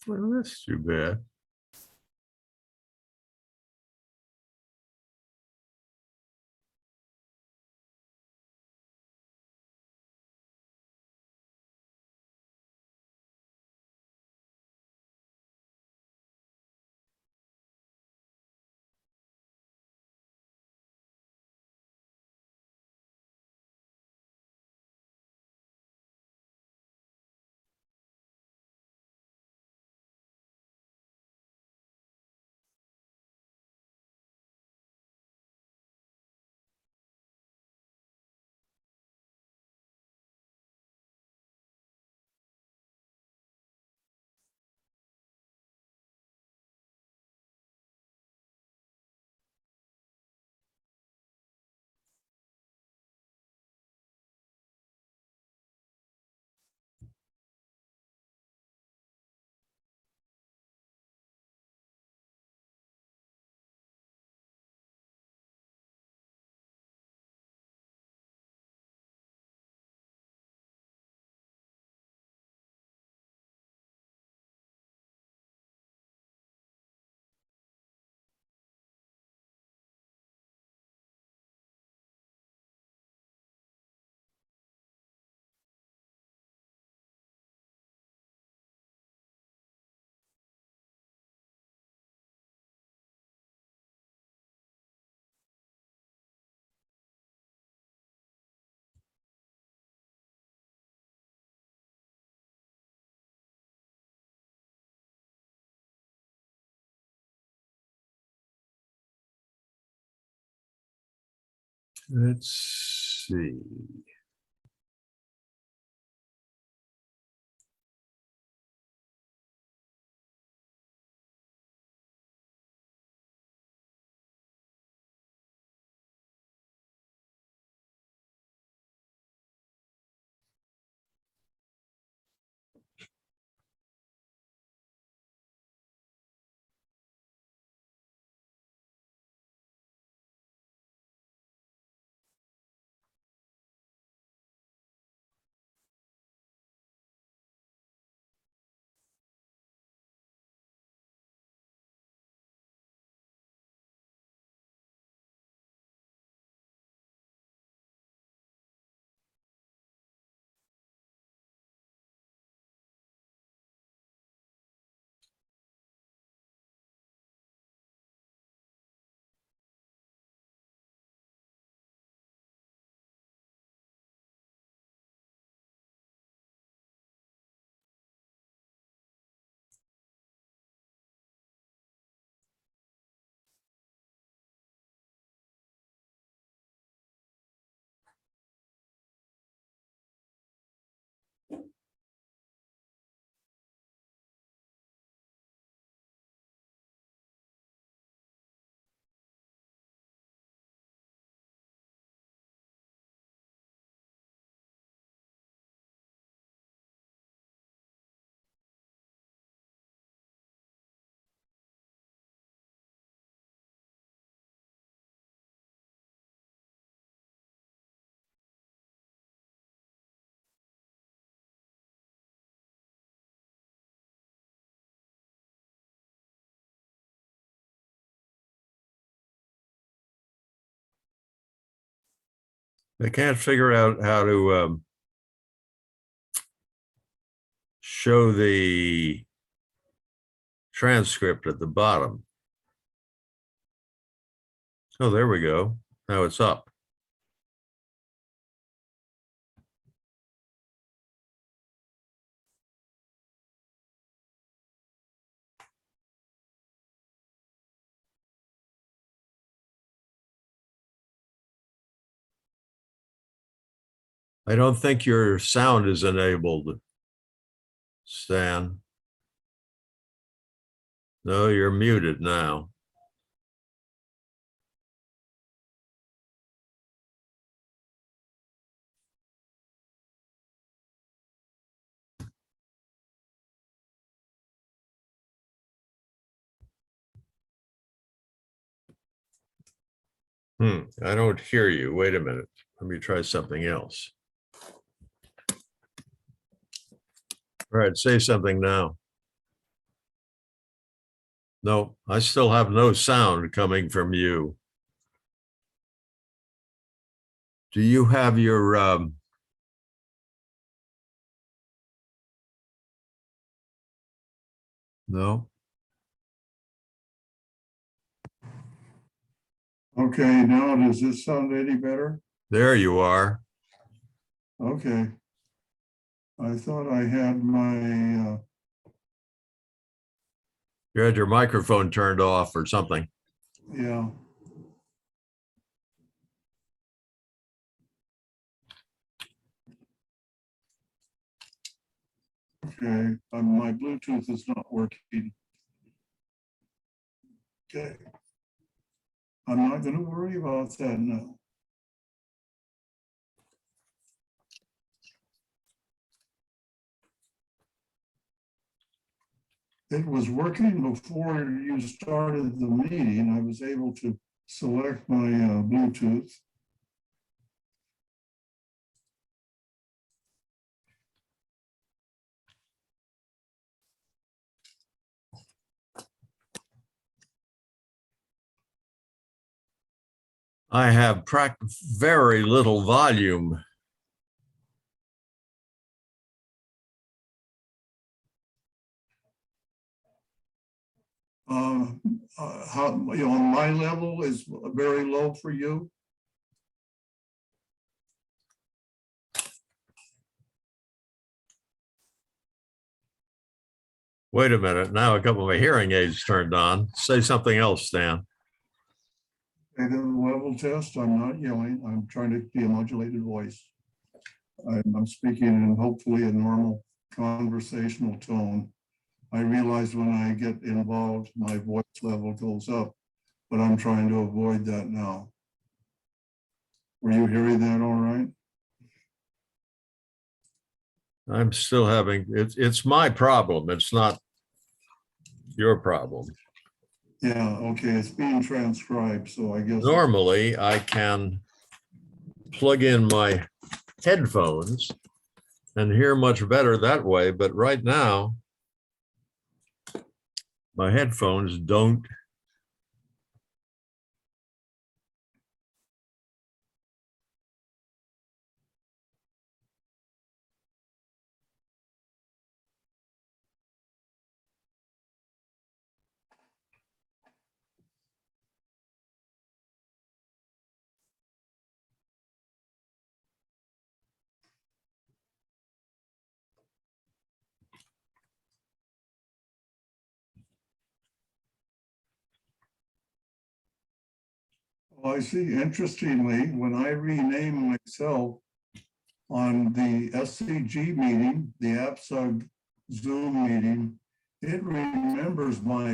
Well, that's too bad. Let's see. I can't figure out how to show the transcript at the bottom. Oh, there we go. Now it's up. I don't think your sound is enabled, Stan. No, you're muted now. I don't hear you. Wait a minute. Let me try something else. All right, say something now. No, I still have no sound coming from you. Do you have your, no? Okay, now does this sound any better? There you are. Okay. I thought I had my, You had your microphone turned off or something. yeah. Okay, my Bluetooth is not working. Okay. I'm not going to worry about that now. It was working before you started the meeting. I was able to select my Bluetooth. I have very little volume. How, you know, my level is very low for you. Wait a minute. Now I got my hearing aids turned on. Say something else, Stan. I did a level test. I'm not yelling. I'm trying to be a modulated voice. I'm speaking in hopefully a normal conversational tone. I realize when I get involved, my voice level goes up, but I'm trying to avoid that now. Were you hearing that all right? I'm still having, it's my problem. It's not your problem. Yeah, okay, it's being transcribed, so I guess. Normally, I can plug in my headphones and hear much better that way, but right now, my headphones don't. Well, I see, interestingly, when I rename myself on the SCG meeting, the AppSug Zoom meeting, it remembers my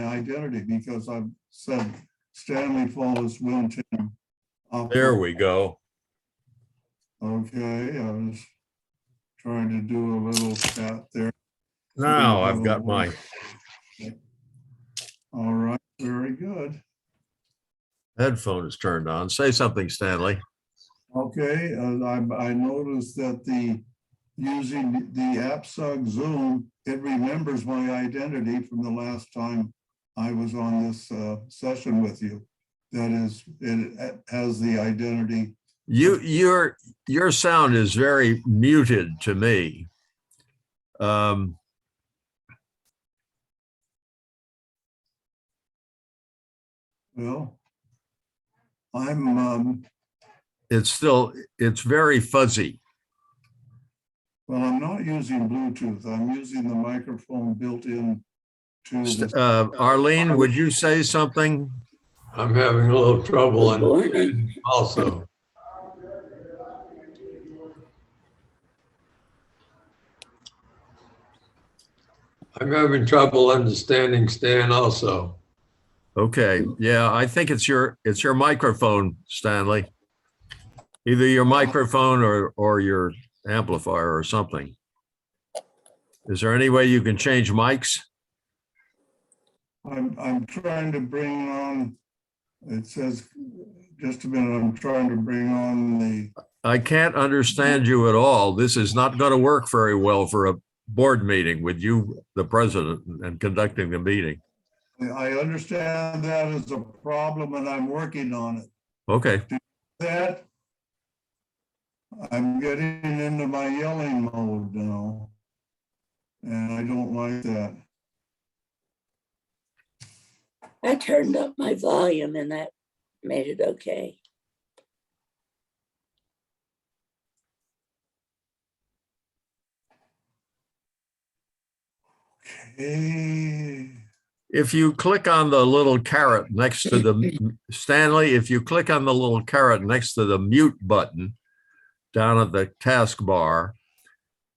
identity because I've said Stanley Falls Winton. There we go. Okay, I was trying to do a little chat there. Now I've got my. All right, very good. Headphones turned on. Say something, Stanley. Okay, I noticed that using the AppSug Zoom, it remembers my identity from the last time I was on this session with you. That is, it has the identity. Your sound is very muted to me. Well, I'm it's very fuzzy. well, I'm not using Bluetooth. I'm using the microphone built in to the. Arlene, would you say something? I'm having a little trouble on also. I'm having trouble understanding Stan also. Okay, yeah, I think it's your microphone, Stanley. Either your microphone or your amplifier or something. Is there any way you can change mics? I'm trying to bring on, it says, just a minute, I'm trying to bring on the. I can't understand you at all. This is not going to work very well for a board meeting with you, the president, and conducting the meeting. I understand that is a problem and I'm working on it. Okay, That, I'm getting into my yelling mode now. And I don't like that. I turned up my volume and that made it okay. Hey, if you click on the little carrot next to the, Stanley, if you click on the little carrot next to the mute button down at the taskbar,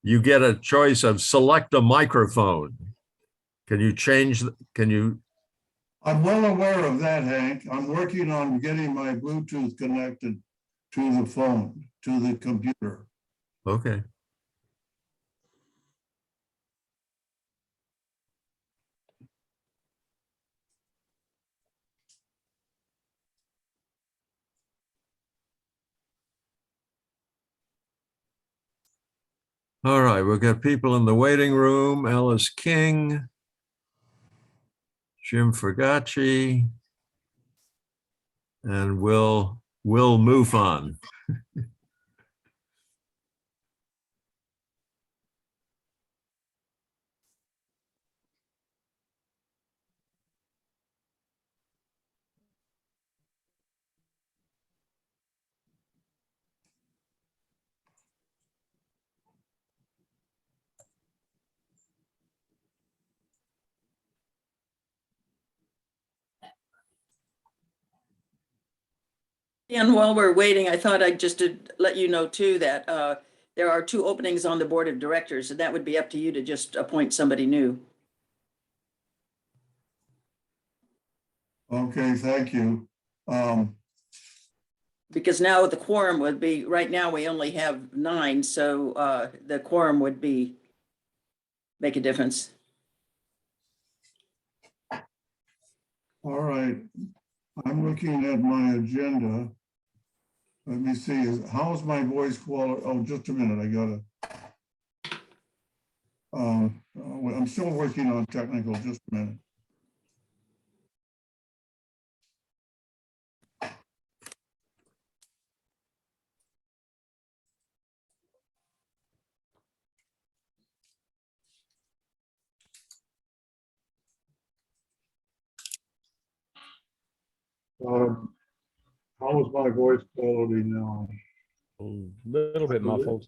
you get a choice of select a microphone. Can you change, can you, I'm well aware of that, Hank. I'm working on getting my Bluetooth connected to the phone, to the computer. okay. All right, we've got people in the waiting room, Alice King, Jim Fergacci, and Will Mufon. And while we're waiting, I thought I'd just to let you know too that there are 2 openings on the board of directors, and that would be up to you to just appoint somebody new. Okay, thank you. Because now the quorum would be, right now we only have 9, so the quorum would be, make a difference. All right, I'm looking at my agenda. Let me see, how's my voice quality? Oh, just a minute, I gotta. I'm still working on technical, just a minute. How is my voice quality now? A little bit muffled.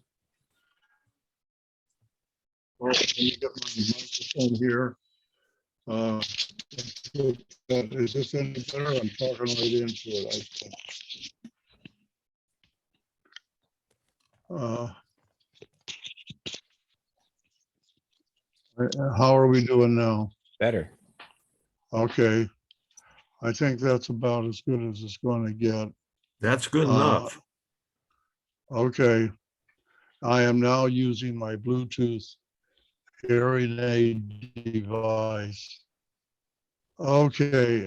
All right, let me get my microphone here. Is this any better? I'm talking right into it, I think. How are we doing now? Better. Okay. I think that's about as good as it's going to get. That's good enough. Okay. I am now using my Bluetooth hearing aid device. Okay.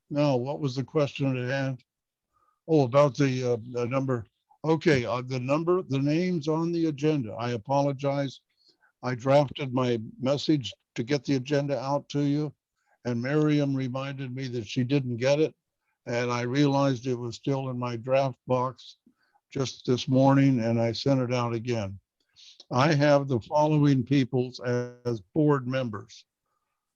Now, what was the question at hand? Oh, about the number. Okay, the names on the agenda. I apologize. I drafted my message to get the agenda out to you, and Miriam reminded me that she didn't get it, and I realized it was still in my draft box just this morning, and I sent it out again. I have the following people as board members.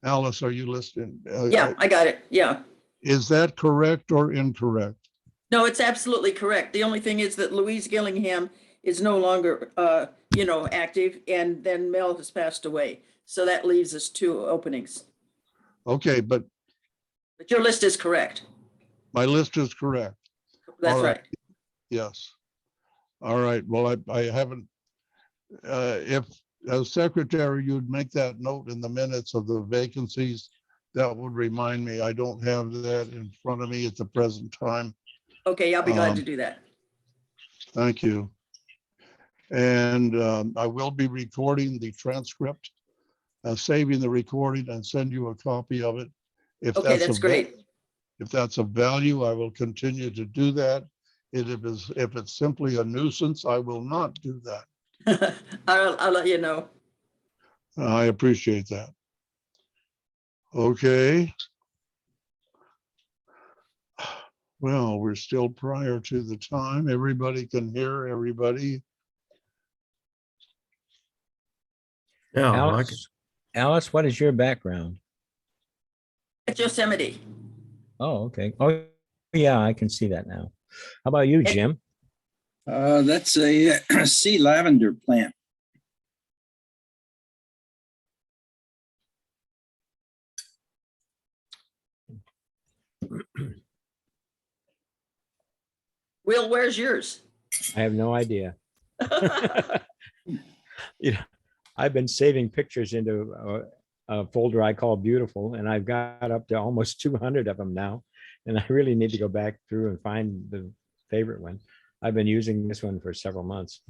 Alice, are you listening? Yeah, I got it. Yeah. Is that correct or incorrect? No, it's absolutely correct. The only thing is that Louise Gillingham is no longer, active, and then Mel has passed away. So that leaves us 2 openings. Okay, but But your list is correct. my list is correct. That's All right. right. Yes. All right. Well, I haven't, if as secretary, you'd make that note in the minutes of the vacancies, that would remind me. I don't have that in front of me at the present time. Okay, I'll be glad to do that. Thank you. And I will be recording the transcript, saving the recording and send you a copy of it. If Okay, that's that's great. If that's of value, I will continue to do that. If it's simply a nuisance, I will not do that. I'll let you know. I appreciate that. Okay. Well, we're still prior to the time. Everybody can hear everybody. Yeah, Alice, what is your background? It's Yosemite. Oh, okay. Oh, yeah, I can see that now. How about you, Jim? That's a sea lavender plant. Will, where's yours? I have no idea. You know, I've been saving pictures into a folder I call beautiful, and I've got up to almost 200 of them now. And I really need to go back through and find the favorite one. I've been using this one for several months.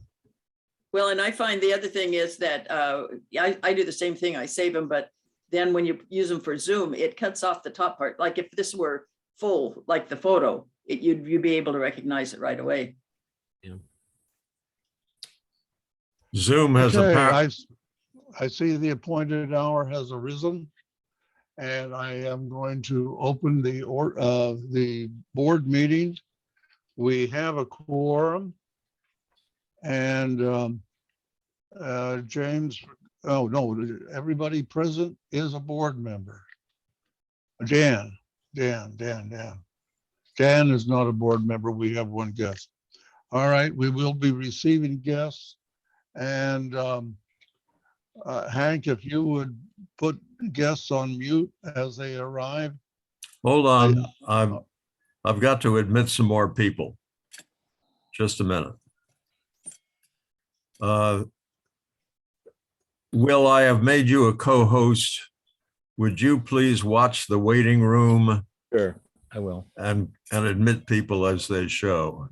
Well, and I find the other thing is that I do the same thing. I save them, but then when you use them for Zoom, it cuts off the top part. Like if this were full, like the photo, you'd be able to recognize it right away. Zoom has a Okay, power. I see the appointed hour has arisen. And I am going to open the board meeting. We have a quorum. And James, oh no, everybody present is a board member. Dan is not a board member. We have one guest. All right, we will be receiving guests. And Hank, if you would put guests on mute as they arrive. Hold on, I've got to admit some more people. Just a minute. Will, I have made you a co-host. Would you please watch the waiting room Sure, I will. and admit people as they show?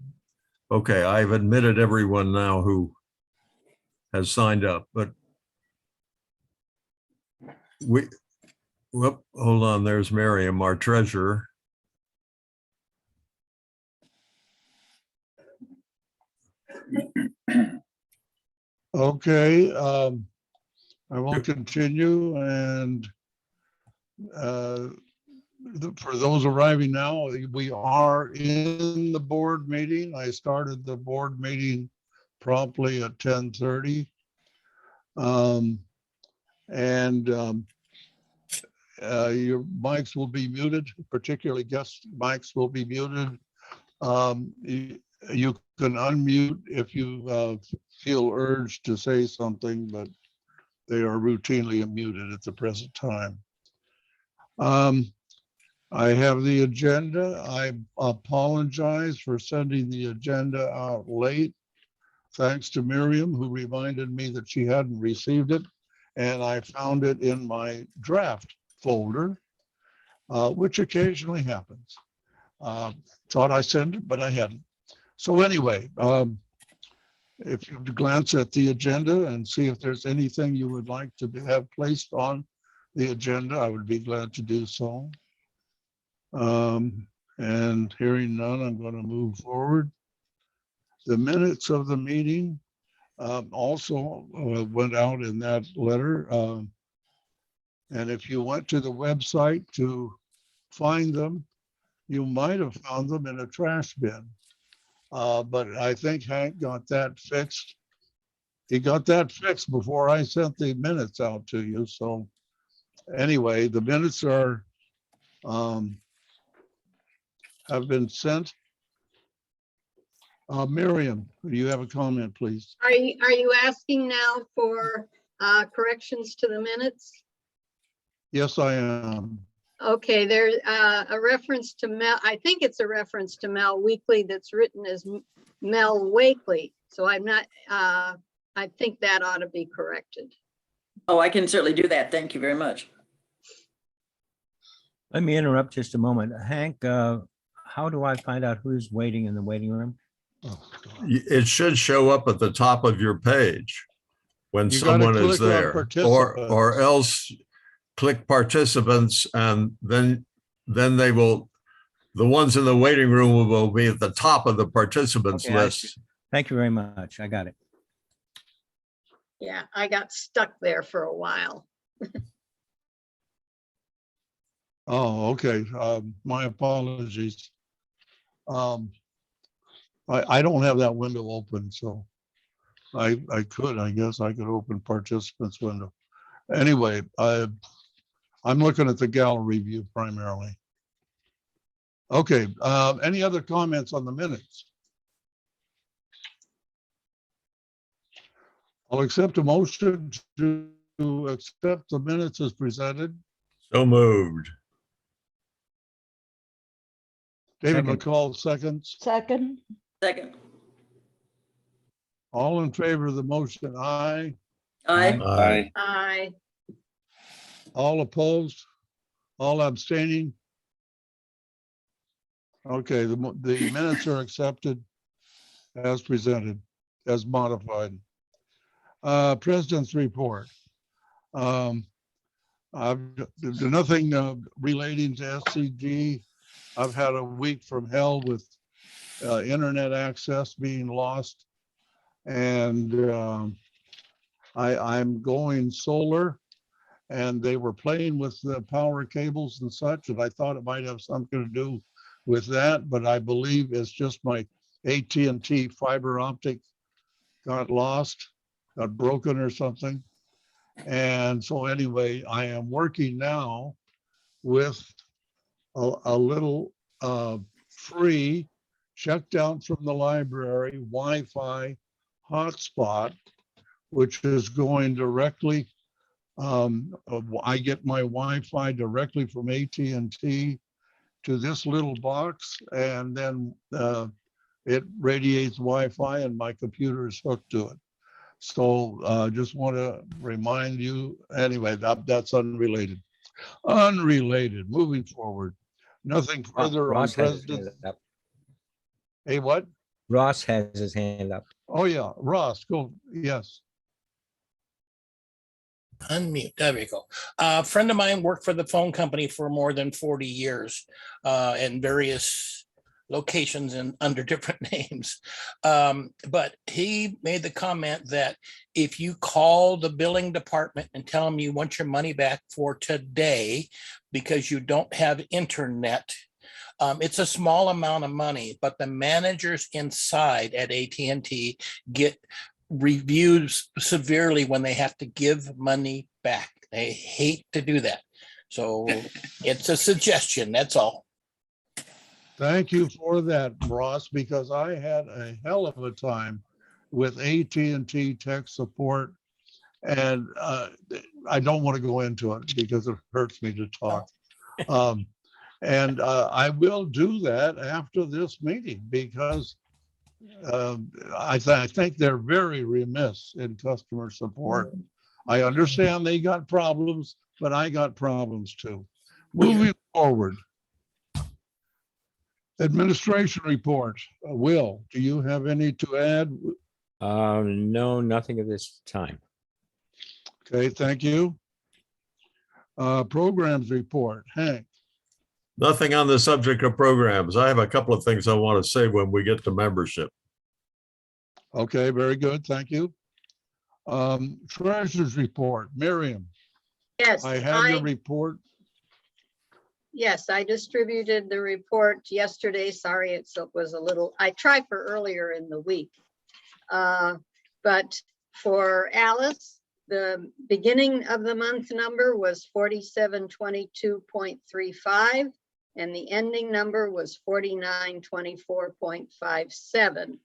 Okay, I've admitted everyone now who has signed up, but hold on, there's Miriam, our treasurer. Okay, I will continue, and for those arriving now, we are in the board meeting. I started the board meeting promptly at 10:30. Your mics will be muted, particularly guest mics will be muted. You can unmute if you feel urged to say something, but they are routinely muted at the present time. I have the agenda. I apologize for sending the agenda out late. Thanks to Miriam, who reminded me that she hadn't received it. And I found it in my draft folder, which occasionally happens. Thought I sent it, but I hadn't. So anyway, if you glance at the agenda and see if there's anything you would like to have placed on the agenda, I would be glad to do so. And hearing none, I'm going to move forward. The minutes of the meeting also went out in that letter. And if you went to the website to find them, you might have found them in a trash bin. But I think Hank got that fixed. He got that fixed before I sent the minutes out to you. So anyway, the minutes are have been sent. Miriam, do you have a comment, please? Are you asking now for corrections to the minutes? Yes, I am. Okay, there's a reference to Mel. I think it's a reference to Mel Weekly that's written as Mel Wakely. So I'm not, I think that ought to be corrected. Oh, I can certainly do that. Thank you very much. Let me interrupt just a moment. Hank, how do I find out who's waiting in the waiting room? Oh, It should show up at the top of your page when You gotta someone is click on there, participants. or else click participants, and then they will, the ones in the waiting room will be at the top of the participants Okay, I see. list. Thank you very much. I got it. Yeah, I got stuck there for a while. Oh, okay. My apologies. I don't have that window open, so I guess I could open participants window. Anyway, I'm looking at the gallery view primarily. Okay, any other comments on the minutes? I'll accept a motion to accept the minutes as presented. So moved. David Second. McCall seconds. Second, Second. All in favor of the motion, aye. Aye. Aye. I, All opposed? All abstaining? Okay, the minutes are accepted as presented, as modified. President's report. I've nothing relating to SCG. I've had a week from hell with internet access being lost. And I'm going solar, and they were playing with the power cables and such, and I thought it might have something to do with that, but I believe it's just my AT&T fiber optic got lost, got broken or something. And so anyway, I am working now with a little free, checked out from the library, Wi-Fi hotspot, which is going directly, I get my Wi-Fi directly from AT&T to this little box, and then it radiates Wi-Fi and my computer is hooked to it. So just want to remind you, anyway, that's unrelated. Unrelated, moving forward. Nothing further on Ross has his President. hand up. Hey, what? Ross has his hand up. Oh, yeah, Ross, go, yes. Unmute. There we go. A friend of mine worked for the phone company for more than 40 years in various locations and under different names. But he made the comment that if you call the billing department and tell them you want your money back for today because you don't have internet, it's a small amount of money, but the managers inside at AT&T get reviewed severely when they have to give money back. They hate to do that. So it's a suggestion, that's all. Thank you for that, Ross, because I had a hell of a time with AT&T tech support. And I don't want to go into it because it hurts me to talk. And I will do that after this meeting because I think they're very remiss in customer support. I understand they got problems, but I got problems too. Moving forward. Administration report. Will, do you have any to add? No, nothing at this time. Okay, thank you. Programs report. Hank. Nothing on the subject of programs. I have a couple of things I want to say when we get to membership. Okay, very good. Thank you. Treasurer's report. Miriam, yes, I have your report. yes, I distributed the report yesterday. Sorry, it was a little, I tried for earlier in the week. But for Alice, the beginning of the month number was 4722.35 and the ending number was 4924.57.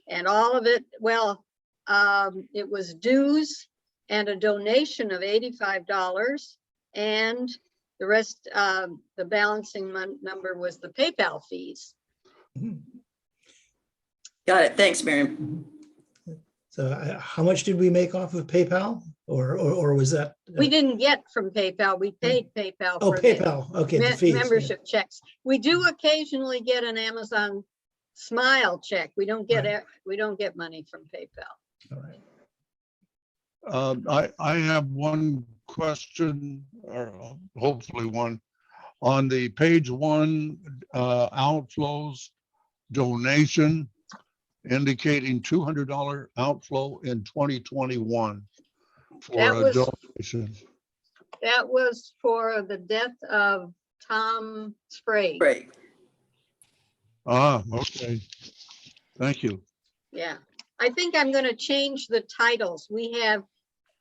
And all of it, well, it was dues and a donation of $85, and the rest, the balancing number was the PayPal fees. Got it. Thanks, Miriam. So how much did we make off of PayPal or was that? We didn't get from PayPal, we paid PayPal. Oh, for the PayPal, okay, the fees. Yeah. membership checks. We do occasionally get an Amazon Smile check. We don't get Right. we don't get money from PayPal. All right. I have one question, or hopefully one, on the page 1 outflows donation indicating $200 outflow in 2021 for That a was- donation. That was for the death of Tom Sprague. Right. Ah, okay. Thank you. Yeah, I think I'm gonna change the titles. We have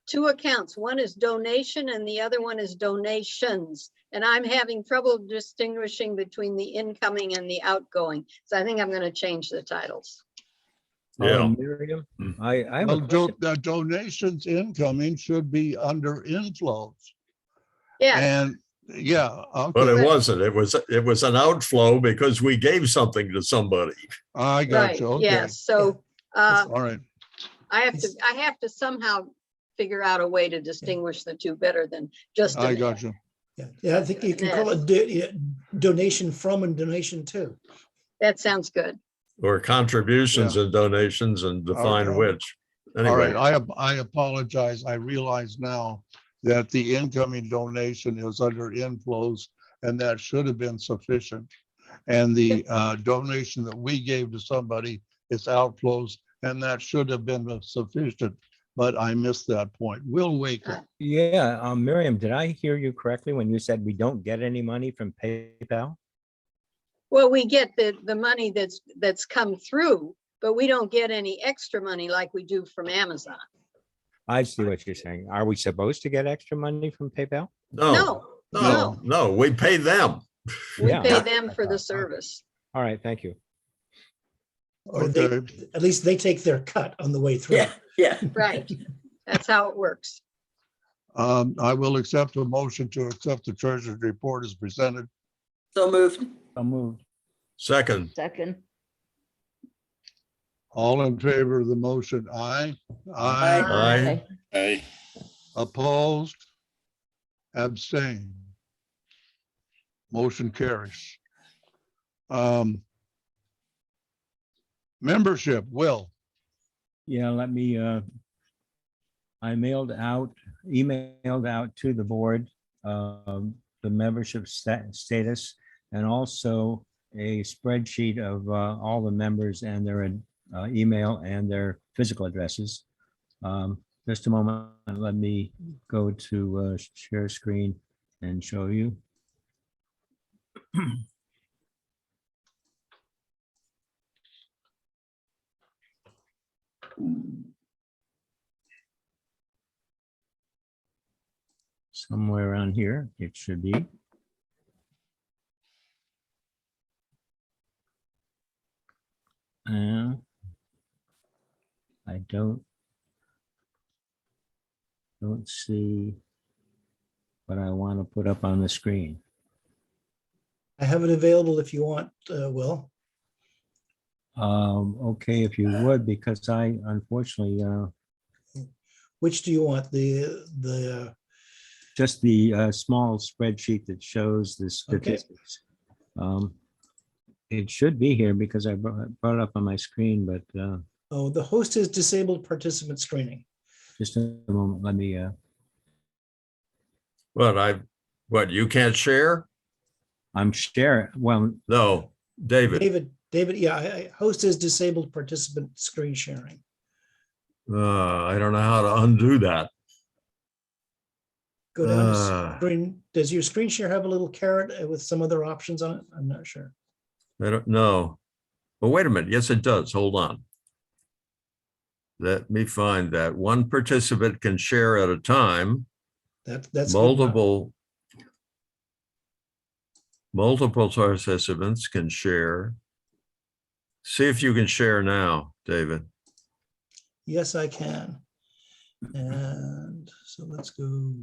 two accounts. One is donation and the other one is donations. And I'm having trouble distinguishing between the incoming and the outgoing. So I think I'm gonna change the titles. Yeah. Miriam, I have a Well, question. the donations incoming should be under inflows. Yeah, And yeah, But okay, it wasn't. It was an outflow because we gave something to somebody. I got right, you. Okay, yes. So all right. I have to somehow figure out a way to distinguish the two better than just. I got you. Yeah, I think you can call it donation from and donation to. That sounds good. Or contributions and donations and define Okay. which. All right, Anyway, I apologize. I realize now that the incoming donation is under inflows and that should have been sufficient. And the donation that we gave to somebody is outflows and that should have been sufficient, but I missed that point. We'll wake up. Yeah, Miriam, did I hear you correctly when you said we don't get any money from PayPal? Well, we get the money that's come through, but we don't get any extra money like we do from Amazon. I see what you're saying. Are we supposed to get extra money from PayPal? no, we pay them. We Yeah. pay them for the service. All right, thank you. Or they, at least they take their cut on the way through. Yeah, yeah. Right. That's how it works. I will accept a motion to accept the treasurer's report as presented. So moved. I'll move. Second, Second. All in favor of the motion, aye. Aye. Aye. Opposed? Abstain. Motion carries. Membership, Will. Yeah, let me, I emailed out to the board, the membership status and also a spreadsheet of all the members and their email and their physical addresses. Just a moment, let me go to share screen and show you. Somewhere around here, it should be. I don't see what I want to put up on the screen. I have it available if you want, Will. Okay, if you would, because I unfortunately, Which do you want? The just the small spreadsheet that shows the statistics. It should be here because I brought it up on my screen, but oh, the host is disabled participant screening. just a moment, let me, what, you can't share? I'm sharing, well, No, David. David, yeah, host is disabled participant screen sharing. I don't know how to undo that. Go down to screen. Does your screen share have a little caret with some other options on it? I'm not sure. I don't know. Well, wait a minute. Yes, it does. Hold on. Let me find that. One participant can share at a time. That's good enough. Multiple participants can share. See if you can share now, David. Yes, I can. And so let's go.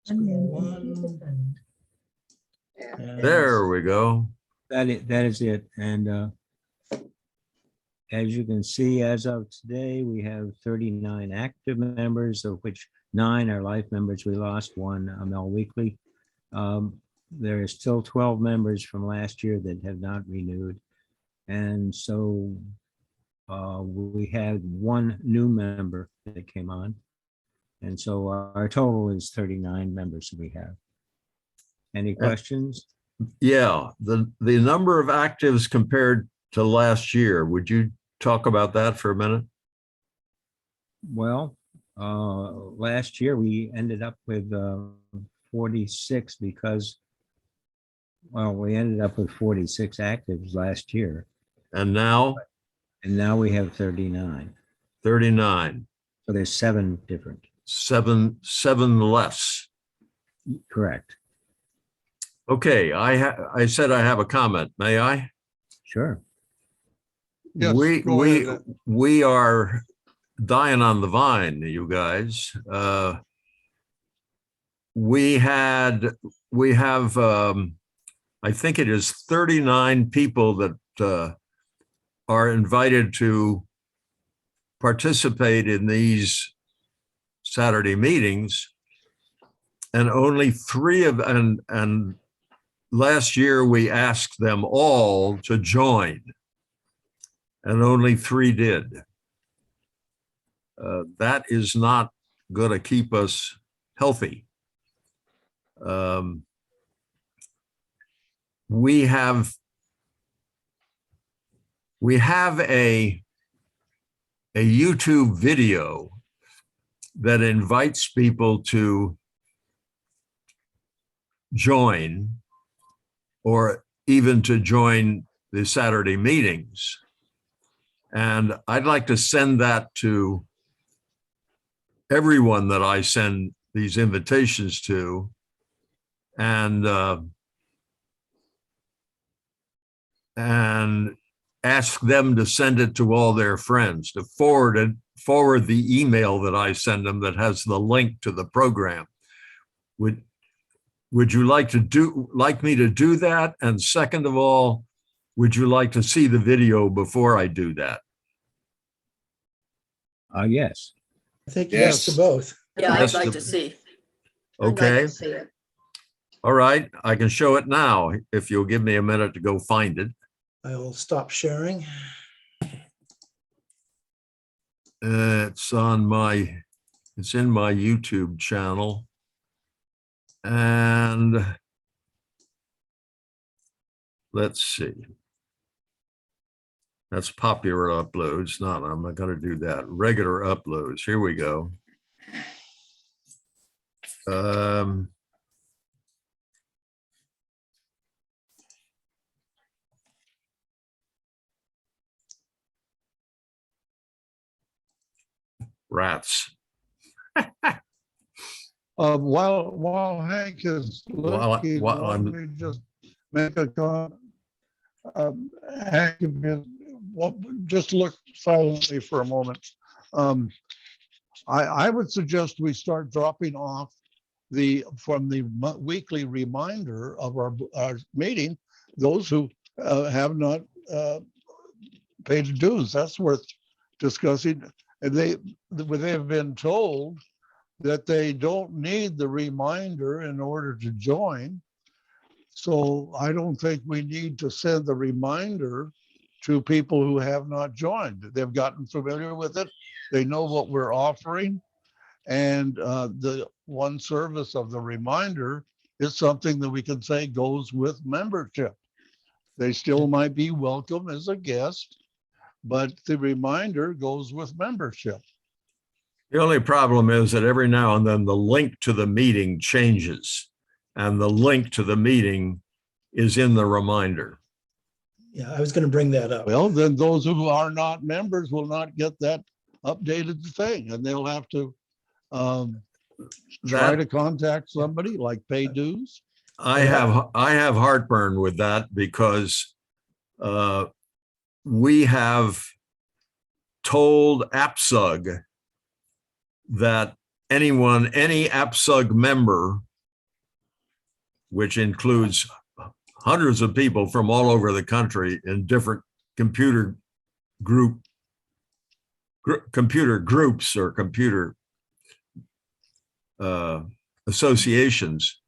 Screen one. And There we go. that is it. And as you can see, as of today, we have 39 active members, of which 9 are life members. We lost one, Mel Weekly. There are still 12 members from last year that have not renewed. And so we had one new member that came on. And so our total is 39 members that we have. Any questions? Yeah, the number of actives compared to last year. Would you talk about that for a minute? Well, last year we ended up with 46 because Well, we ended up with 46 actives last year, And now and now we have 39. 39, So there's 7 different. seven less. Correct. Okay, I said I have a comment. May I? Sure. Yes, We go ahead. we are dying on the vine, you guys. We have I think it is 39 people that are invited to participate in these Saturday meetings, and only 3 of and last year we asked them all to join, and only 3 did. That is not going to keep us healthy. We have a YouTube video that invites people to join, or even to join the Saturday meetings. And I'd like to send that to everyone that I send these invitations to, and ask them to send it to all their friends, to forward the email that I send them that has the link to the program. Would you like me to do that? And second of all, would you like to see the video before I do that? Yes. I think yes to both. Yeah, I'd Yes, like the- to see. I'd like Okay, to see it. all right, I can show it now if you'll give me a minute to go find it. I will stop sharing. It's in my YouTube channel. And let's see. That's popular uploads. I'm not going to do that. Regular uploads. Here we go. Rats. While Hank is looking, while let I'm- me just make a comment. Hank, just look silently for a moment. I would suggest we start dropping off from the weekly reminder of our meeting, those who have not paid dues. That's worth discussing. And they have been told that they don't need the reminder in order to join. So I don't think we need to send the reminder to people who have not joined. They've gotten familiar with it. They know what we're offering. And the one service of the reminder is something that we can say goes with membership. They still might be welcome as a guest, but the reminder goes with membership. The only problem is that every now and then the link to the meeting changes, and the link to the meeting is in the reminder. Yeah, I was going to bring that up. Well, then those who are not members will not get that updated thing, and they'll have to try to contact somebody like pay dues. I have heartburn with that because we have told AppSug that any AppSug member, which includes hundreds of people from all over the country in different computer groups or computer associations,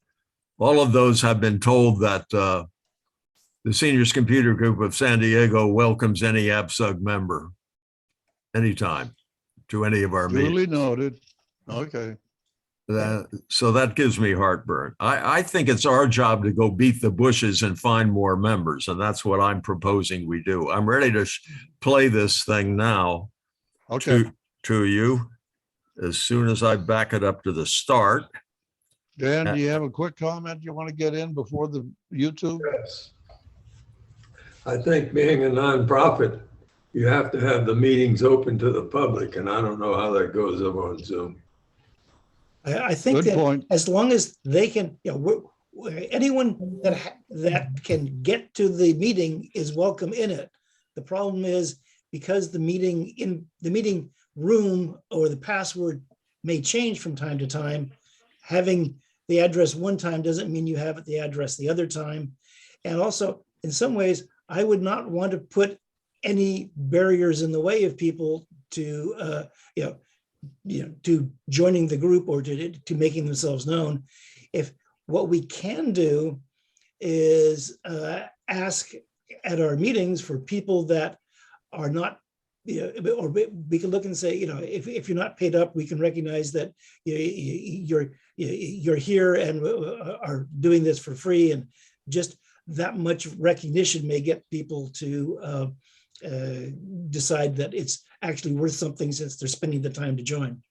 all of those have been told that the Seniors Computer Group of San Diego welcomes any AppSug member anytime to any of our meetings. Duly noted. Okay. So that gives me heartburn. I think it's our job to go beat the bushes and find more members, and that's what I'm proposing we do. I'm ready to play this thing now Okay. to you as soon as I back it up to the start. Dan, do you have a quick comment you want to get in before the YouTube? Yes. I think being a nonprofit, you have to have the meetings open to the public, and I don't know how that goes over on Zoom. I think Good that point. as long as they can, anyone that can get to the meeting is welcome in it. The problem is because the meeting room or the password may change from time to time, having the address one time doesn't mean you have the address the other time. And also, in some ways, I would not want to put any barriers in the way of people to, to joining the group or to making themselves known. If what we can do is ask at our meetings for people that are not, or we can look and say, if you're not paid up, we can recognize that you're here and are doing this for free, and just that much recognition may get people to decide that it's actually worth something since they're spending the time to join.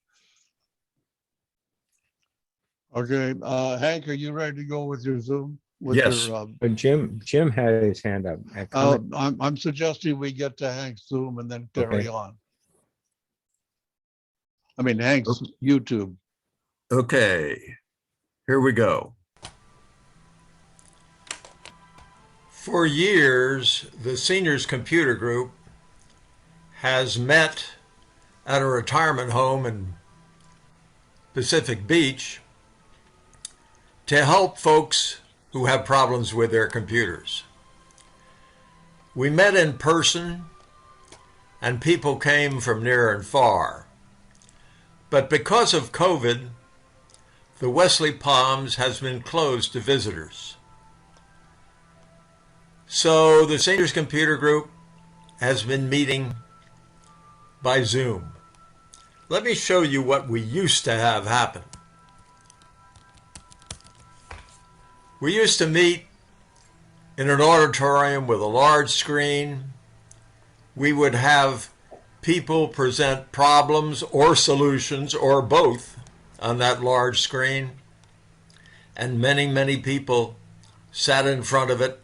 Okay, Hank, are you ready to go with your Zoom? With Yes. But Jim had his hand up. A comment? I'm suggesting we get to Hank's Zoom and then carry Okay. on. I mean, Hank's YouTube. Okay, here we go. For years, the Seniors Computer Group has met at a retirement home in Pacific Beach to help folks who have problems with their computers. We met in person and people came from near and far. But because of COVID, the Wesley Palms has been closed to visitors. So the Seniors Computer Group has been meeting by Zoom. Let me show you what we used to have happen. We used to meet in an auditorium with a large screen. We would have people present problems or solutions or both on that large screen. And many, many people sat in front of it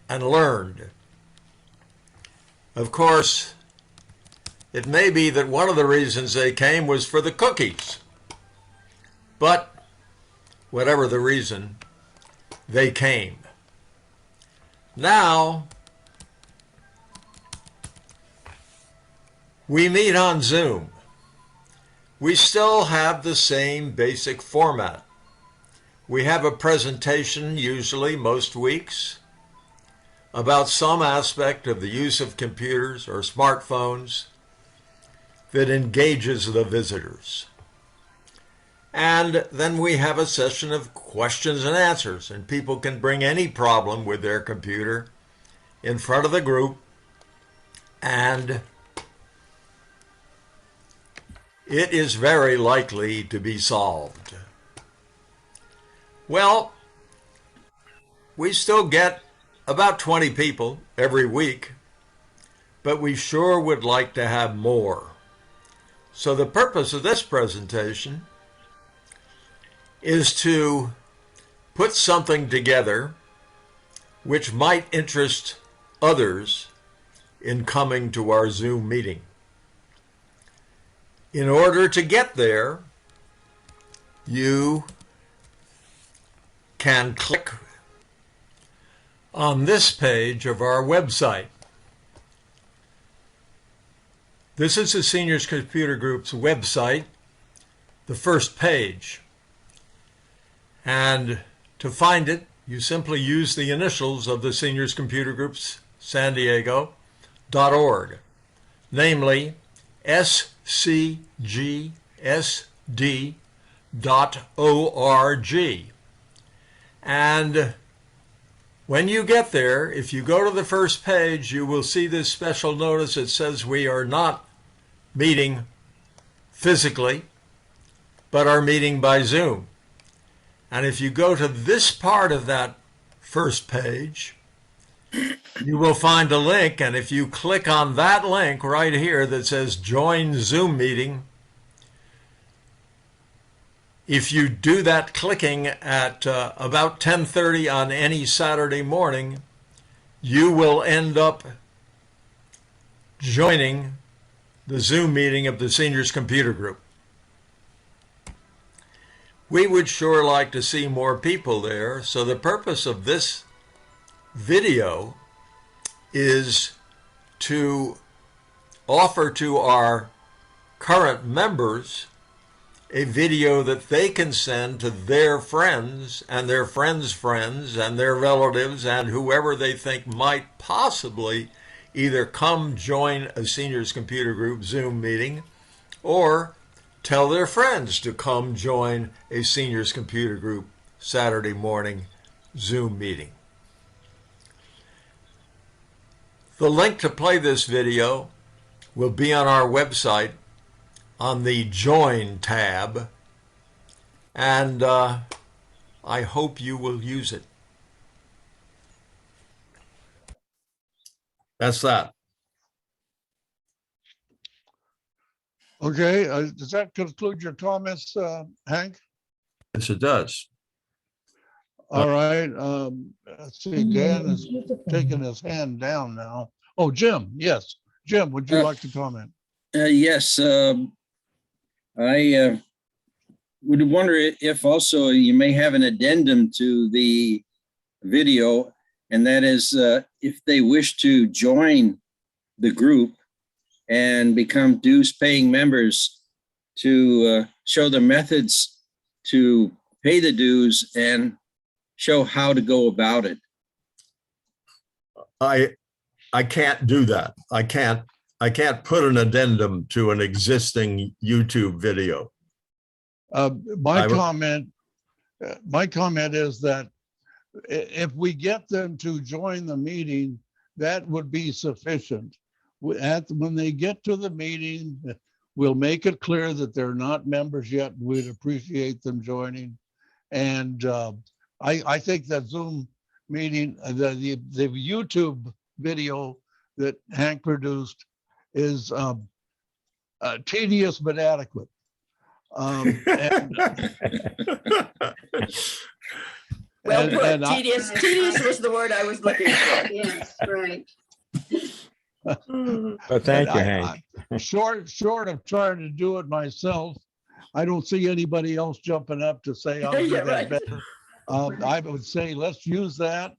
and learned. Of course, it may be that one of the reasons they came was for the cookies. But whatever the reason, they came. Now, we meet on Zoom. We still have the same basic format. We have a presentation, usually most weeks, about some aspect of the use of computers or smartphones that engages the visitors. And then we have a session of questions and answers, and people can bring any problem with their computer in front of the group, and it is very likely to be solved. Well, we still get about 20 people every week, but we sure would like to have more. So the purpose of this presentation is to put something together which might interest others in coming to our Zoom meeting. In order to get there, you can click on this page of our website. This is the Seniors Computer Group's website, the first page. And to find it, you simply use the initials of the Seniors Computer Group's San Diego.org, namely scgsd.org. And when you get there, if you go to the first page, you will see this special notice that says we are not meeting physically, but are meeting by Zoom. And if you go to this part of that first page, you will find a link. And if you click on that link right here that says Join Zoom Meeting, If you do that clicking at about 10:30 on any Saturday morning, you will end up joining the Zoom meeting of the Seniors Computer Group. We would sure like to see more people there, so the purpose of this video is to offer to our current members a video that they can send to their friends and their friends' friends and their relatives and whoever they think might possibly either come join a Seniors Computer Group Zoom meeting or tell their friends to come join a Seniors Computer Group Saturday morning Zoom meeting. The link to play this video will be on our website on the Join tab, and I hope you will use it. That's that. Okay, does that conclude your comments, Hank? Yes, it does. All right, let's see, Dan is taking his hand down now. Oh, Jim, yes. Jim, would you like to comment? Yes, I would wonder if also you may have an addendum to the video, and that is if they wish to join the group and become dues-paying members, to show the methods to pay the dues and show how to go about it. I can't do that. I can't put an addendum to an existing YouTube video. My comment is that if we get them to join the meeting, that would be sufficient. When they get to the meeting, we'll make it clear that they're not members yet. We'd appreciate them joining. And I think that Zoom meeting, the YouTube video that Hank produced is tedious but adequate. Well put, tedious. Tedious was the word I was looking for. Yes, right. But thank you, Hank. Short of trying to do it myself, I don't see anybody else jumping up to say I'll do Yeah, that right. better. I would say let's use that.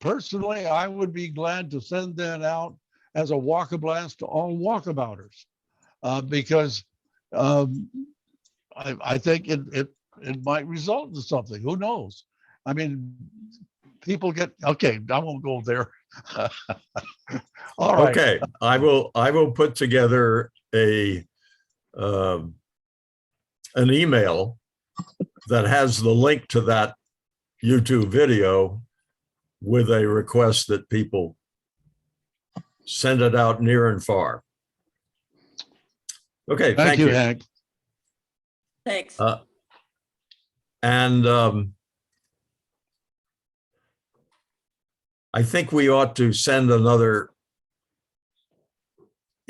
Personally, I would be glad to send that out as a walk-a-blast to all walkabouters, because I think it might result in something. Who knows? I mean, people get, okay, I won't go there. All right. Okay, I will put together an email that has the link to that YouTube video with a request that people send it out near and far. Okay, Thank you, Hank. Thanks. And I think we ought to send another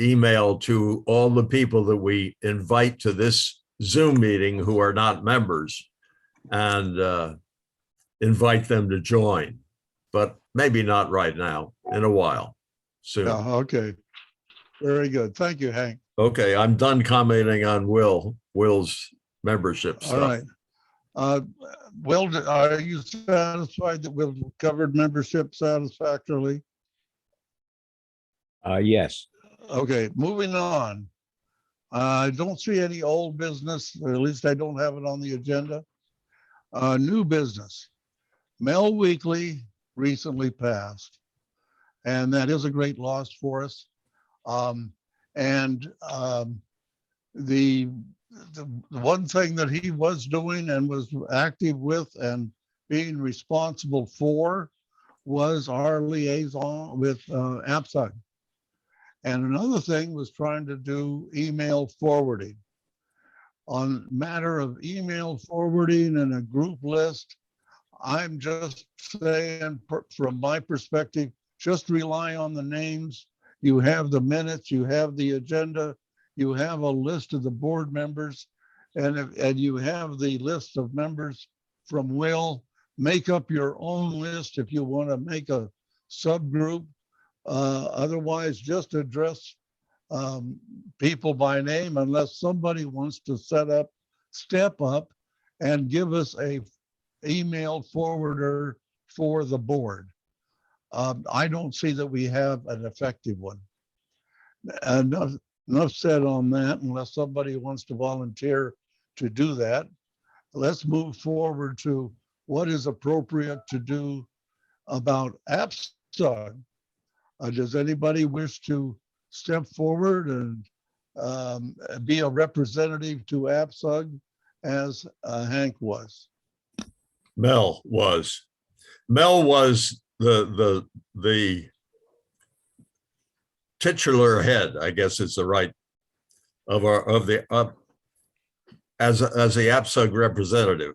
email to all the people that we invite to this Zoom meeting who are not members, and invite them to join, but maybe not right now, in a while, soon. Yeah, okay. Very good. Thank you, Hank. Okay, I'm done commenting on Will's membership All stuff. right. Will, are you satisfied that we've covered membership satisfactorily? Yes. Okay, moving on. I don't see any old business, or at least I don't have it on the agenda. New business. Mel Weekly recently passed, and that is a great loss for us. The one thing that he was doing and was active with and being responsible for was our liaison with AppSci. And another thing was trying to do email forwarding. On matter of email forwarding and a group list, I'm just saying, from my perspective, just rely on the names. You have the minutes, you have the agenda, you have a list of the board members. and you have the list of members from Will, make up your own list if you want to make a subgroup. Otherwise, just address people by name unless somebody wants to step up and give us a email forwarder for the board. I don't see that we have an effective one. Enough said on that, unless somebody wants to volunteer to do that. Let's move forward to what is appropriate to do about AppSug. Does anybody wish to step forward and be a representative to AppSug as Hank was? Mel was the titular head, I guess is the right as the AppSug representative.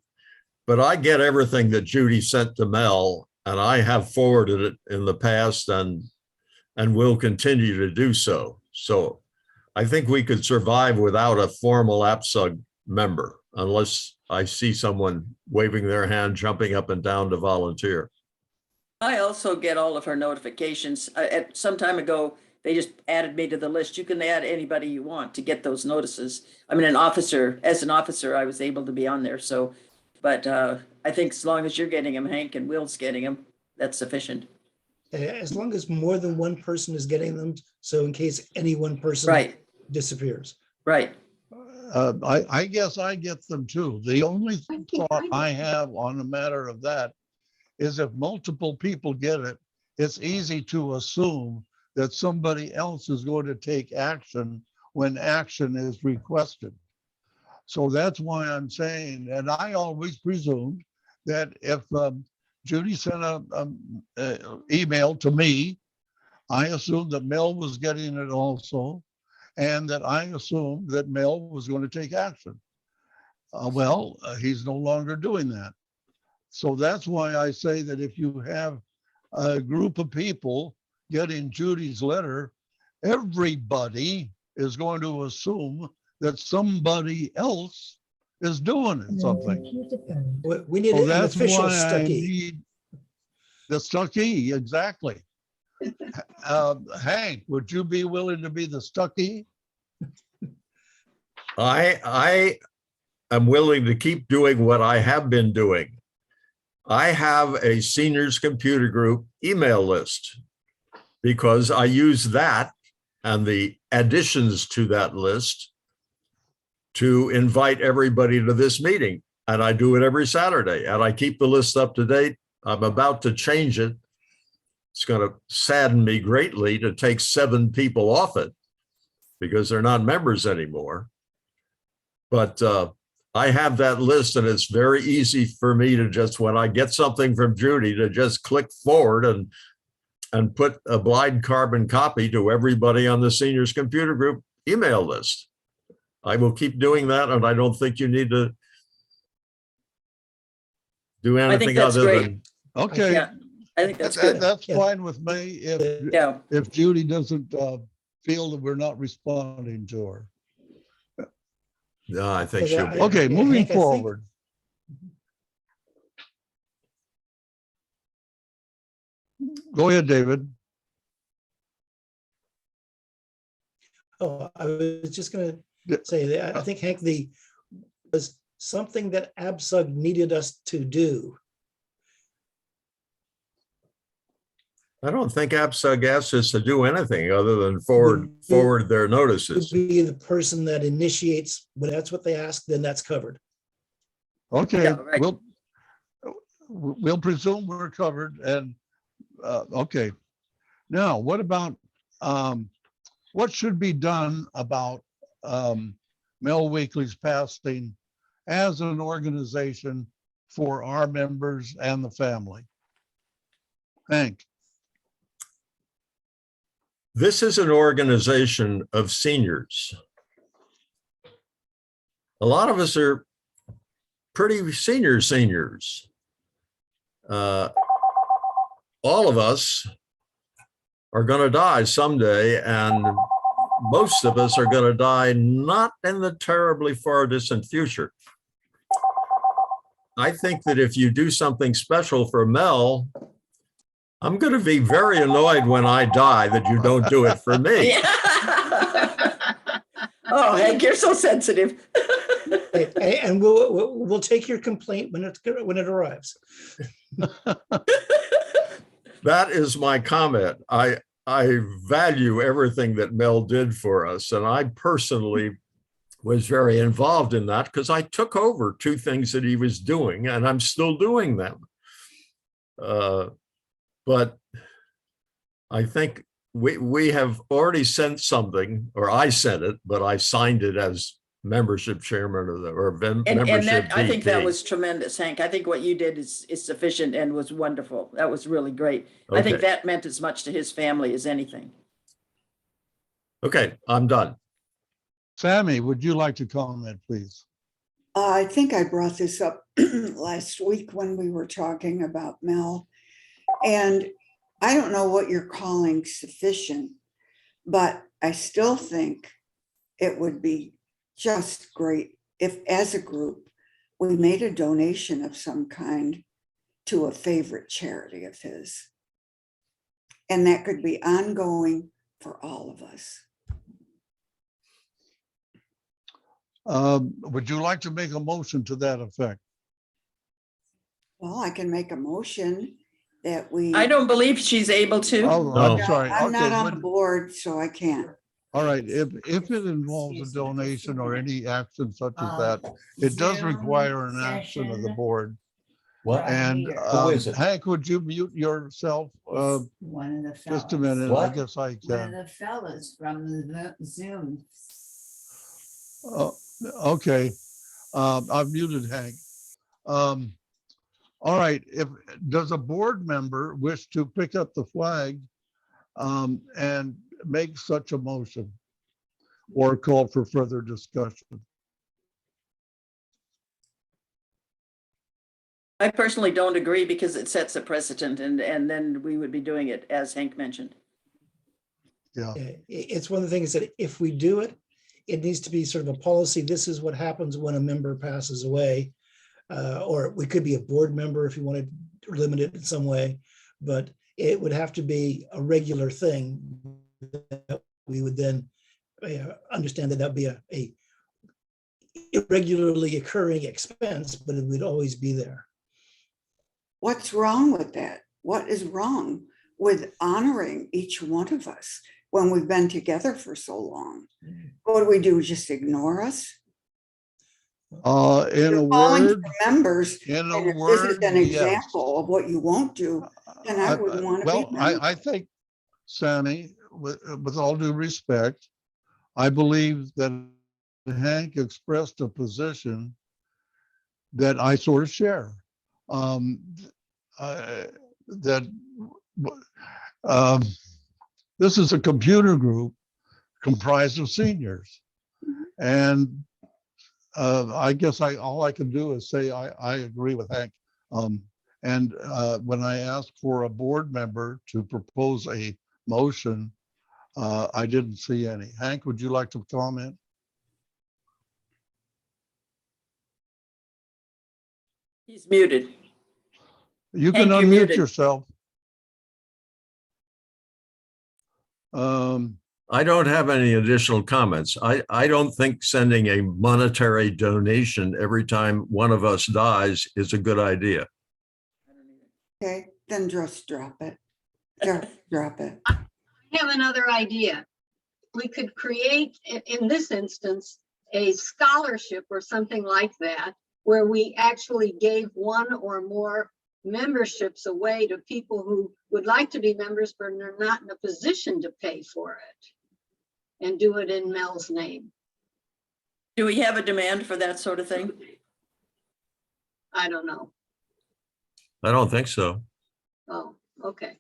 But I get everything that Judy sent to Mel, and I have forwarded it in the past and will continue to do so. So I think we could survive without a formal AppSug member, unless I see someone waving their hand, jumping up and down to volunteer. I also get all of her notifications. At some time ago, they just added me to the list. You can add anybody you want to get those notices. I mean, as an officer, I was able to be on there. So, but I think as long as you're getting them, Hank, and Will's getting them, that's sufficient. As long as more than one person is getting them, so in case any one person Right, disappears. right. I guess I get them too. The only thought I have on the matter of that is if multiple people get it, it's easy to assume that somebody else is going to take action when action is requested. So that's why I'm saying, and I always presumed that if Judy sent an email to me, I assumed that Mel was getting it also, and that I assumed that Mel was going to take action. He's no longer doing that. So that's why I say that if you have a group of people getting Judy's letter, everybody is going to assume that somebody else is doing something. We need So an that's official why I study. need the Stuckey, exactly. Hank, would you be willing to be the Stuckey? I am willing to keep doing what I have been doing. I have a seniors computer group email list because I use that and the additions to that list to invite everybody to this meeting. And I do it every Saturday and I keep the list up to date. I'm about to change it. It's going to sadden me greatly to take 7 people off it because they're not members anymore. But I have that list and it's very easy for me to just, when I get something from Judy, to just click forward and put a blind carbon copy to everybody on the seniors computer group email list. I will keep doing that, and I don't think you need to do anything that's other great. than. Okay. Yeah, I think that's good. That's Yeah. fine with me Yeah. if Judy doesn't feel that we're not responding to her. No, I think she'll be. Okay, Yeah, moving Hank, I think- forward. Go ahead, David. Oh, I was just gonna Yeah. say that I think, Hank, was something that AppSug needed us to do. I don't think AppSug asks us to do anything other than forward their Would notices. be the person that initiates, when that's what they ask, then that's covered. Okay, Yeah, right. we'll presume we're covered and, okay. Now, what about, what should be done about Mel Weekly's passing as an organization for our members and the family? Hank? This is an organization of seniors. A lot of us are pretty seniors. All of us are going to die someday, and most of us are going to die not in the terribly far distant future. I think that if you do something special for Mel, I'm going to be very annoyed when I die that you don't do it for me. Yeah. Oh, Hank, you're so sensitive. And we'll take your complaint when it arrives. That is my comment. I value everything that Mel did for us. And I personally was very involved in that because I took over 2 things that he was doing and I'm still doing them. But I think we have already sent something, or I sent it, but I signed it as membership chairman of And membership that, I think that VP. was tremendous, Hank. I think what you did is sufficient and was wonderful. That was really great. I think Okay. that meant as much to his family as anything. Okay, I'm done. Sammy, would you like to comment, please? I think I brought this up last week when we were talking about Mel. And I don't know what you're calling sufficient, but I still think it would be just great if, as a group, we made a donation of some kind to a favorite charity of his. And that could be ongoing for all of us. Would you like to make a motion to that effect? Well, I can make a motion that we. I don't believe she's able to. Oh, No. I'm sorry. I'm not Okay, on would- the board, so I can't. all right, if it involves a donation or any action such as that, it does require an action of the board. What? And Who is it? Hank, would you mute yourself? One of the fellas. Just a minute, I What? guess I One of can. the fellas from the Zoom. Okay, I've muted Hank. All right, does a board member wish to pick up the flag and make such a motion or call for further discussion? I personally don't agree because it sets a precedent and then we would be doing it as Hank mentioned. Yeah, It's one of the things that if we do it, it needs to be sort of a policy. This is what happens when a member passes away. Or we could be a board member if you wanted to limit it in some way, but it would have to be a regular thing that we would then understand that that'd be a irregularly occurring expense, but it would always be there. What's wrong with that? What is wrong with honoring each one of us when we've been together for so long? What do? Just ignore us? in a You're calling word, for members, in and a if this is word, an yes. example of what you won't do, then I wouldn't want to be. Well, I think, Sammy, with all due respect, I believe that Hank expressed a position that I sort of share. This is a computer group comprised of seniors. And I guess all I can do is say I agree with Hank. And when I asked for a board member to propose a motion, I didn't see any. Hank, would you like to comment? He's muted. You can Hank, you're unmute muted. yourself. I don't have any additional comments. I don't think sending a monetary donation every time one of us dies is a good idea. Okay, then just drop it. Just drop it. I have another idea. We could create, in this instance, a scholarship or something like that, where we actually gave one or more memberships away to people who would like to be members, but are not in a position to pay for it, and do it in Mel's name. Do we have a demand for that sort of thing? I don't know. I don't think so. Oh, okay.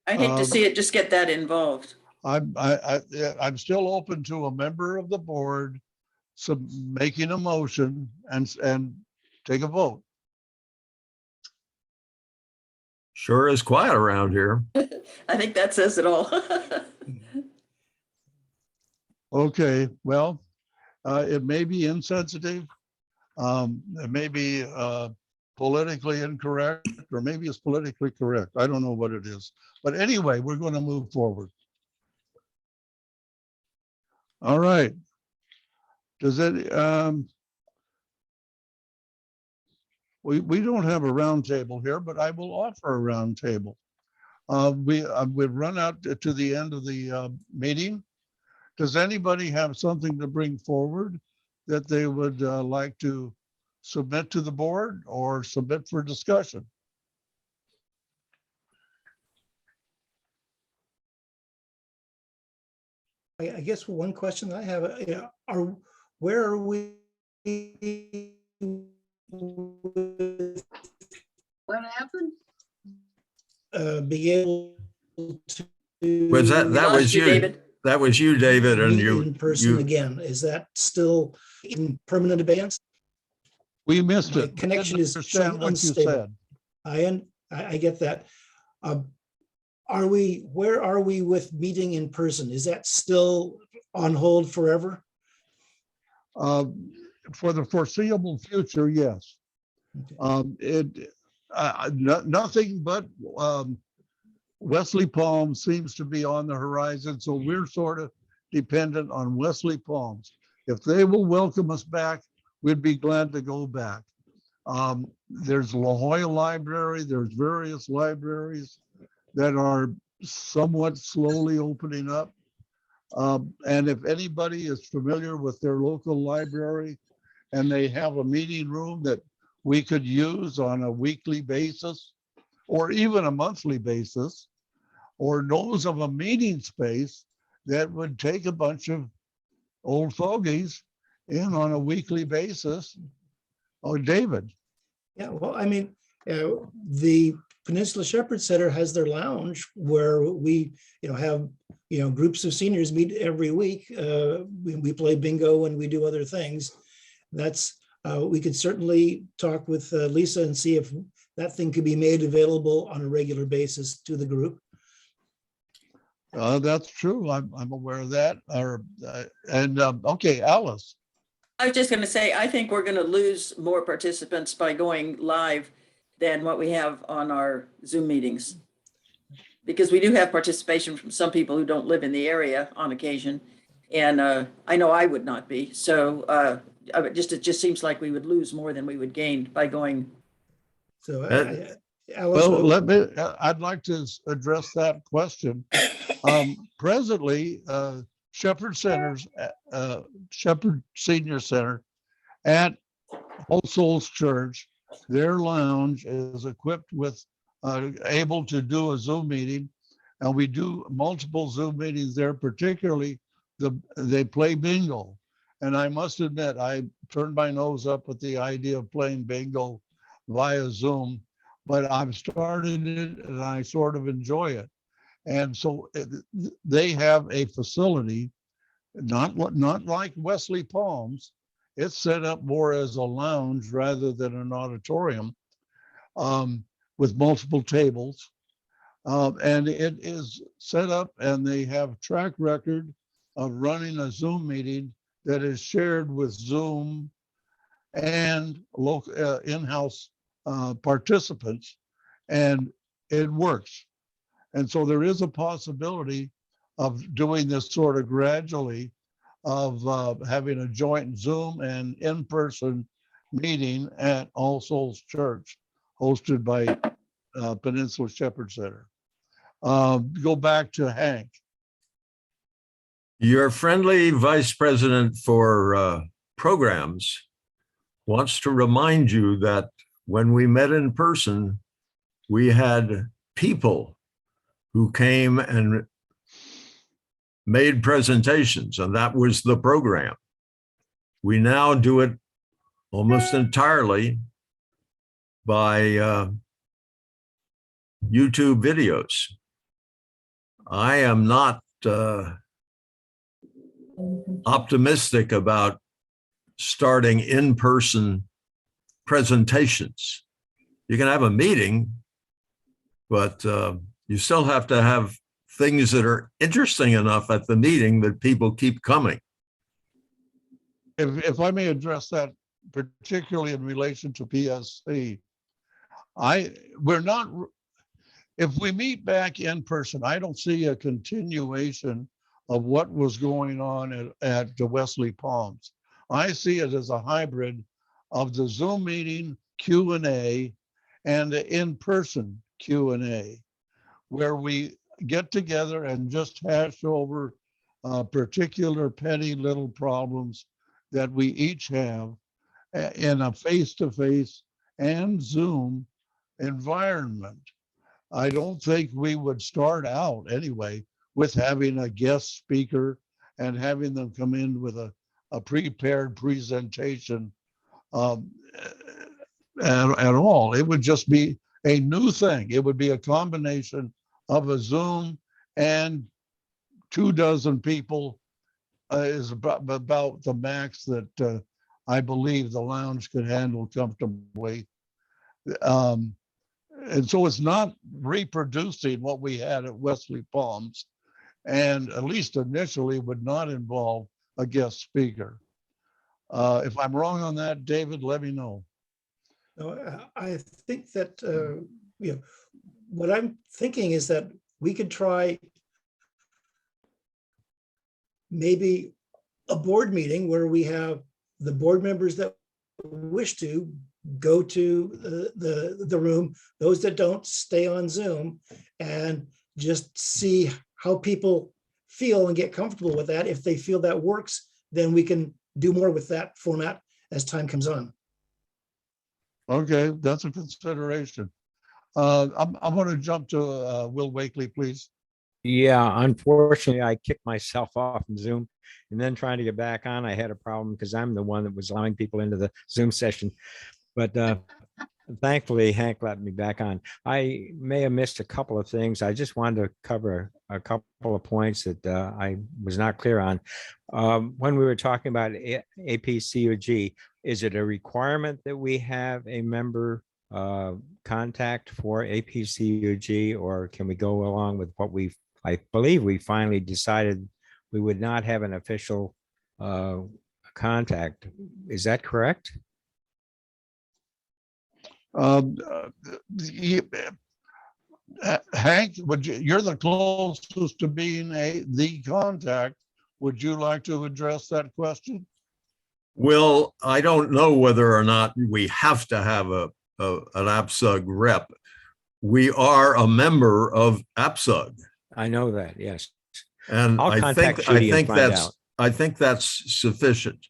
I hate to see it just get that involved. I'm still open to a member of the board making a motion and take a vote. Sure is quiet around here. I think that says it all. Okay, well, it may be insensitive. It may be politically incorrect, or maybe it's politically correct. I don't know what it is. But anyway, we're going to move forward. All right. Does it, we don't have a round table here, but I will offer a round table. We've run out to the end of the meeting. Does anybody have something to bring forward that they would like to submit to the board or submit for discussion? I guess one question I have, where are we? What happened? Be able to. Was that We lost was you, you, David. that was you, David, and meet you, in person you, again? Is that still in permanent abeyance? We missed My it. connection Didn't is understand showing what you unstable. said. I get that. Where are we with meeting in person? Is that still on hold forever? For the foreseeable future, yes. Okay. Nothing but Wesley Palms seems to be on the horizon, so we're sort of dependent on Wesley Palms. If they will welcome us back, we'd be glad to go back. There's La Jolla Library, there's various libraries that are somewhat slowly opening up. And if anybody is familiar with their local library and they have a meeting room that we could use on a weekly basis or even a monthly basis, or knows of a meeting space that would take a bunch of old fogies in on a weekly basis. Oh, David. Yeah, well, I mean, the Peninsula Shepherd Center has their lounge where we, have, groups of seniors meet every week. We play bingo and we do other things. That's, we could certainly talk with Lisa and see if that thing could be made available on a regular basis to the group. That's true. I'm aware of that. Okay, Alice. I was just going to say, I think we're going to lose more participants by going live than what we have on our Zoom meetings. Because we do have participation from some people who don't live in the area on occasion. And I know I would not be. So it just seems like we would lose more than we would gain by going. So, Alice, well, I'd like to address that question. Presently, Shepherd Senior Center at All Souls Church, their lounge is equipped with able to do a Zoom meeting, and we do multiple Zoom meetings there. Particularly, they play bingo, and I must admit I turned my nose up at the idea of playing bingo via Zoom, but I've started it and I sort of enjoy it. And so they have a facility, not like Wesley Palms. It's set up more as a lounge rather than an auditorium, with multiple tables. And it is set up, and they have a track record of running a Zoom meeting that is shared with Zoom and local in-house participants, and it works. And so there is a possibility of doing this sort of gradually, of having a joint Zoom and in-person meeting at All Souls Church, hosted by Peninsula Shepherd Center. Go back to Hank. Your friendly vice president for programs wants to remind you that when we met in person, we had people who came and made presentations, and that was the program. We now do it almost entirely by YouTube videos. I am not optimistic about starting in-person presentations. You can have a meeting, but you still have to have things that are interesting enough at the meeting that people keep coming. If I may address that, particularly in relation to PSC, if we meet back in person, I don't see a continuation of what was going on at the Wesley Palms. I see it as a hybrid of the Zoom meeting Q&A and the in-person Q&A, where we get together and just hash over particular petty little problems that we each have in a face-to-face and Zoom environment. I don't think we would start out anyway with having a guest speaker and having them come in with a prepared presentation at all. It would just be a new thing. It would be a combination of a Zoom and 24 people is about the max that I believe the lounge could handle comfortably. And so it's not reproducing what we had at Wesley Palms, and at least initially would not involve a guest speaker. If I'm wrong on that, David, let me know. No, I think that, what I'm thinking is that we could try maybe a board meeting where we have the board members that wish to go to the room, those that don't stay on Zoom, and just see how people feel and get comfortable with that. If they feel that works, then we can do more with that format as time comes on. Okay, that's a consideration. I'm going to jump to Will Wakely, please. Yeah, unfortunately, I kicked myself off from Zoom, and then trying to get back on, I had a problem because I'm the one that was allowing people into the Zoom session. But thankfully, Hank let me back on. I may have missed a couple of things. I just wanted to cover a couple of points that I was not clear on. When we were talking about APCOG, is it a requirement that we have a member contact for APCOG, or can we go along with what I believe we finally decided we would not have an official contact? Is that correct? Hank, you're the closest to being the contact. Would you like to address that question? Well, I don't know whether or not we have to have an APSUG rep. We are a member of APSUG. I know that, yes. And I'll I contact think Judy and find out. I think that's sufficient.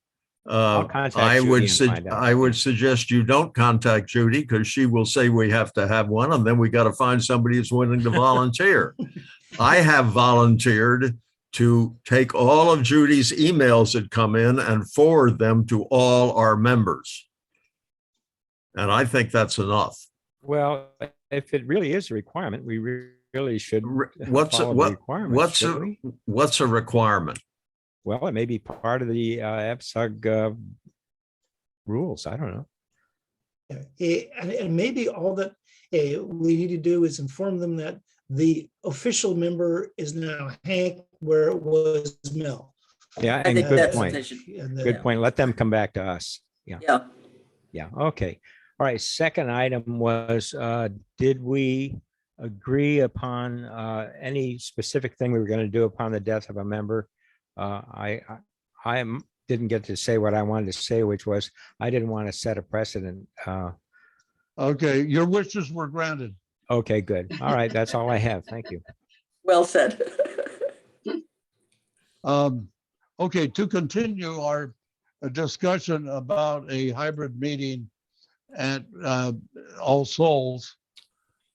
I'll contact I Judy and find out. I would suggest you don't contact Judy, because she will say we have to have one, and then we got to find somebody who's willing to volunteer. I have volunteered to take all of Judy's emails that come in and forward them to all our members. And I think that's enough. Well, if it really is a requirement, we really should What's follow the requirements, shouldn't we? What's a requirement? Well, it may be part of the APSUG rules. I don't know. And maybe all that we need to do is inform them that the official member is now Hank, where it was Mel. Yeah, I and think good that's point. sufficient. Good point. Let them come back to us. Yeah. Yeah. Yeah. Okay. All right. Second item was, did we agree upon any specific thing we were going to do upon the death of a member? I didn't get to say what I wanted to say, which was I didn't want to set a precedent. Okay, your wishes were granted. Okay, good. All right. That's all I have. Thank you. Well said. Okay, to continue our discussion about a hybrid meeting at All Souls.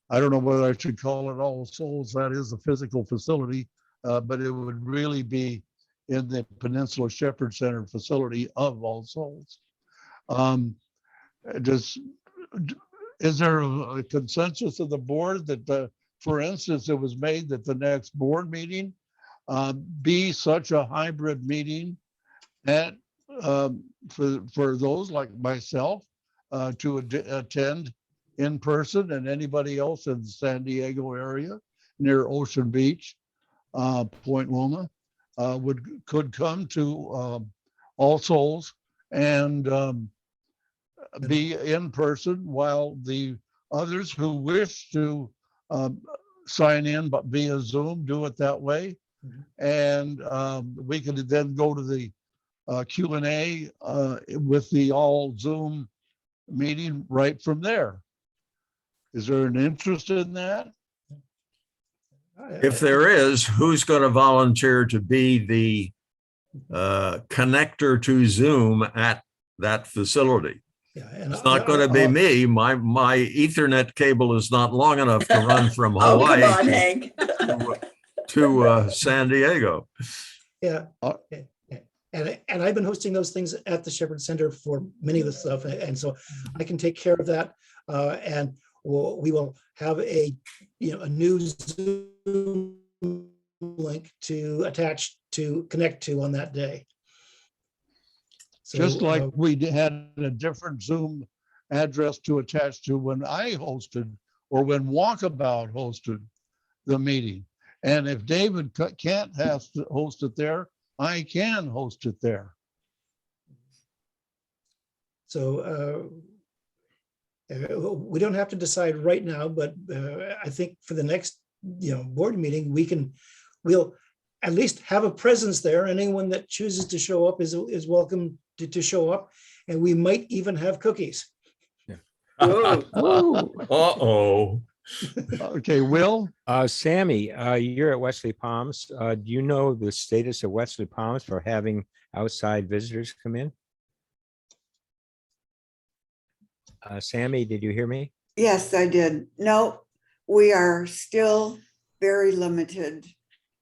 I don't know whether I should call it All Souls. That is a physical facility, but it would really be in the Peninsula Shepherd Center facility of All Souls. Is there a consensus of the board that, for instance, it was made that the next board meeting be such a hybrid meeting at for those like myself to attend in person, and anybody else in the San Diego area near Ocean Beach Point Loma, could come to All Souls and be in person, while the others who wish to sign in but via Zoom, do it that way. And we could then go to the Q&A with the all Zoom meeting right from there. Is there an interest in that? If there is, who's going to volunteer to be the connector to Zoom at that facility? Yeah, and It's not going to be me. My Ethernet cable is not long enough to run from Oh, come Hawaii on, Hank. to San Diego. Yeah. And I've been hosting those things at the Shepherd Center for many of the stuff, and so I can take care of that. And we will have a new Zoom link to attach to connect to on that day. So, Just like we had a different Zoom address to attach to when I hosted, or when Walkabout hosted the meeting. And if David can't have to host it there, I can host it there. So we don't have to decide right now, but I think for the next board meeting, we'll at least have a presence there. Anyone that chooses to show up is welcome to show up, and we might even have cookies. Uh-oh. Okay, Will? Sammy, you're at Wesley Palms. Do you know the status of Wesley Palms for having outside visitors come in? Sammy, did you hear me? Yes, I did. No, we are still very limited.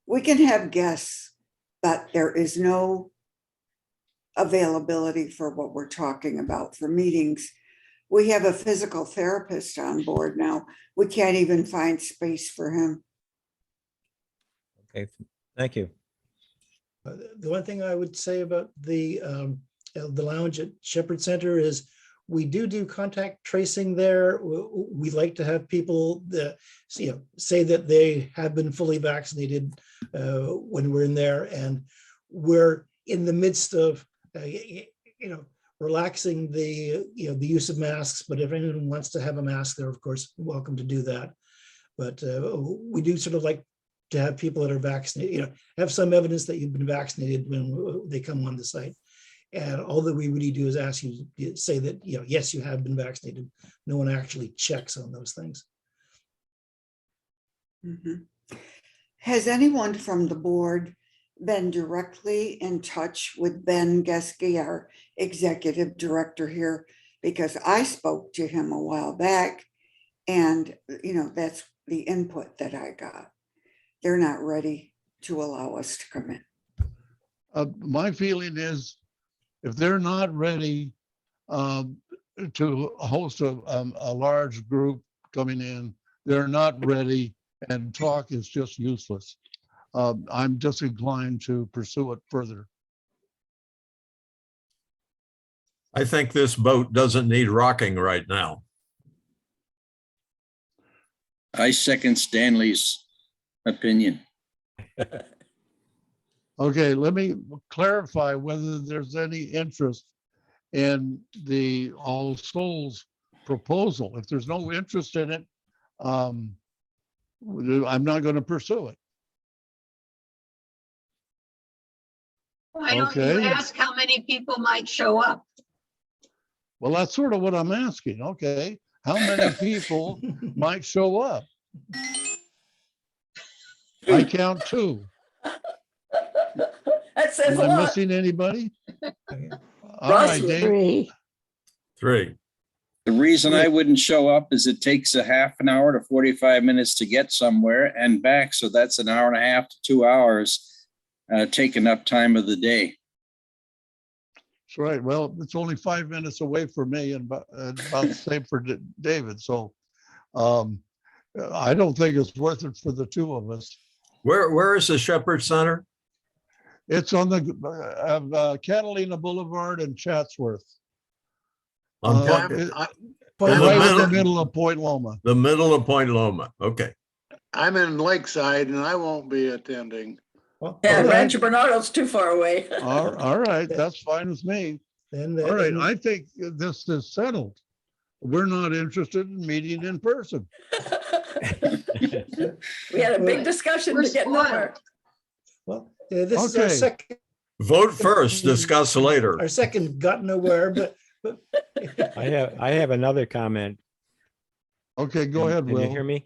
We can have guests, but there is no availability for what we're talking about for meetings. We have a physical therapist on board now. We can't even find space for him. Okay, thank you. The one thing I would say about the lounge at Shepherd Center is we do contact tracing there. We like to have people that say that they have been fully vaccinated when we're in there, and we're in the midst of relaxing the the use of masks. But if anyone wants to have a mask, they're of course welcome to do that. But we do sort of like to have people that are vaccinated, have some evidence that you've been vaccinated when they come on the site. And all that we really do is ask you to say that, yes, you have been vaccinated. No one actually checks on those things. Mm-hmm. Has anyone from the board been directly in touch with Ben Geske, our executive director here? Because I spoke to him a while back, and that's the input that I got. They're not ready to allow us to come in. My feeling is, if they're not ready to host a large group coming in, they're not ready, and talk is just useless. I'm disinclined to pursue it further. I think this boat doesn't need rocking right now. I second Stanley's opinion. Okay, let me clarify whether there's any interest in the All Souls proposal. If there's no interest in it, I'm not going to pursue it. Why don't you Okay. ask how many people might show up? Well, that's sort of what I'm asking. Okay, how many people might show up? I count 2. That says Am a I lot. missing anybody? All Russ, right, Dave. 3. 3. The reason I wouldn't show up is it takes a half an hour to 45 minutes to get somewhere and back. So that's an hour and a half to 2 hours taking up time of the day. That's right. Well, it's only 5 minutes away from me, and about the same for David. So I don't think it's worth it for the 2 of us. Where is the Shepherd Center? It's on the Catalina Boulevard in Chatsworth. On Right Point- in the middle of Point Loma. the middle of Point Loma. Okay. I'm in Lakeside and I won't be attending. Well, Yeah, all right, Rancho Bernardo's too far away. All right, that's fine with me. then, All right, then- I think this is settled. We're not interested in meeting in person. We had a big discussion We're to get nowhere. well, this is our Okay. second, Vote first, discuss later. our second got nowhere, but I have another comment. Okay, go ahead, Can you hear Will.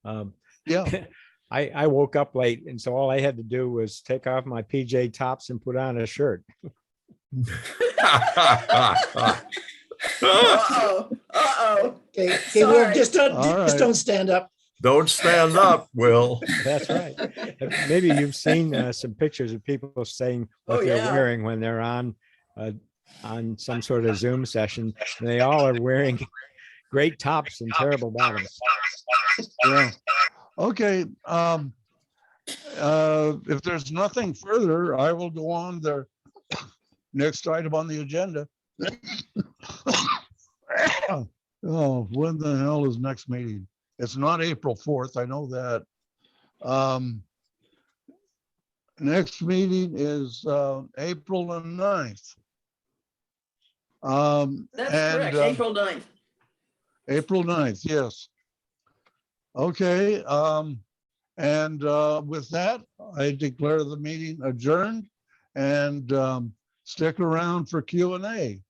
me? Yeah, I woke up late, and so all I had to do was take off my PJ tops and put on a shirt. Uh-oh, uh-oh. okay, well, Sorry. just All just right. don't stand up. Don't stand up, Will. That's right. Maybe you've seen some pictures of people saying what Oh, they're yeah. wearing when they're on some sort of Zoom session. And they all are wearing great tops and terrible bottoms. yeah. Okay, if there's nothing further, I will go on the next item on the agenda. Oh, when the hell is next meeting? It's not April 4th, I know that. Next meeting is April the 9th. That's and, correct, April 9th. April 9th, yes. Okay, and with that, I declare the meeting adjourned and stick around for Q&A.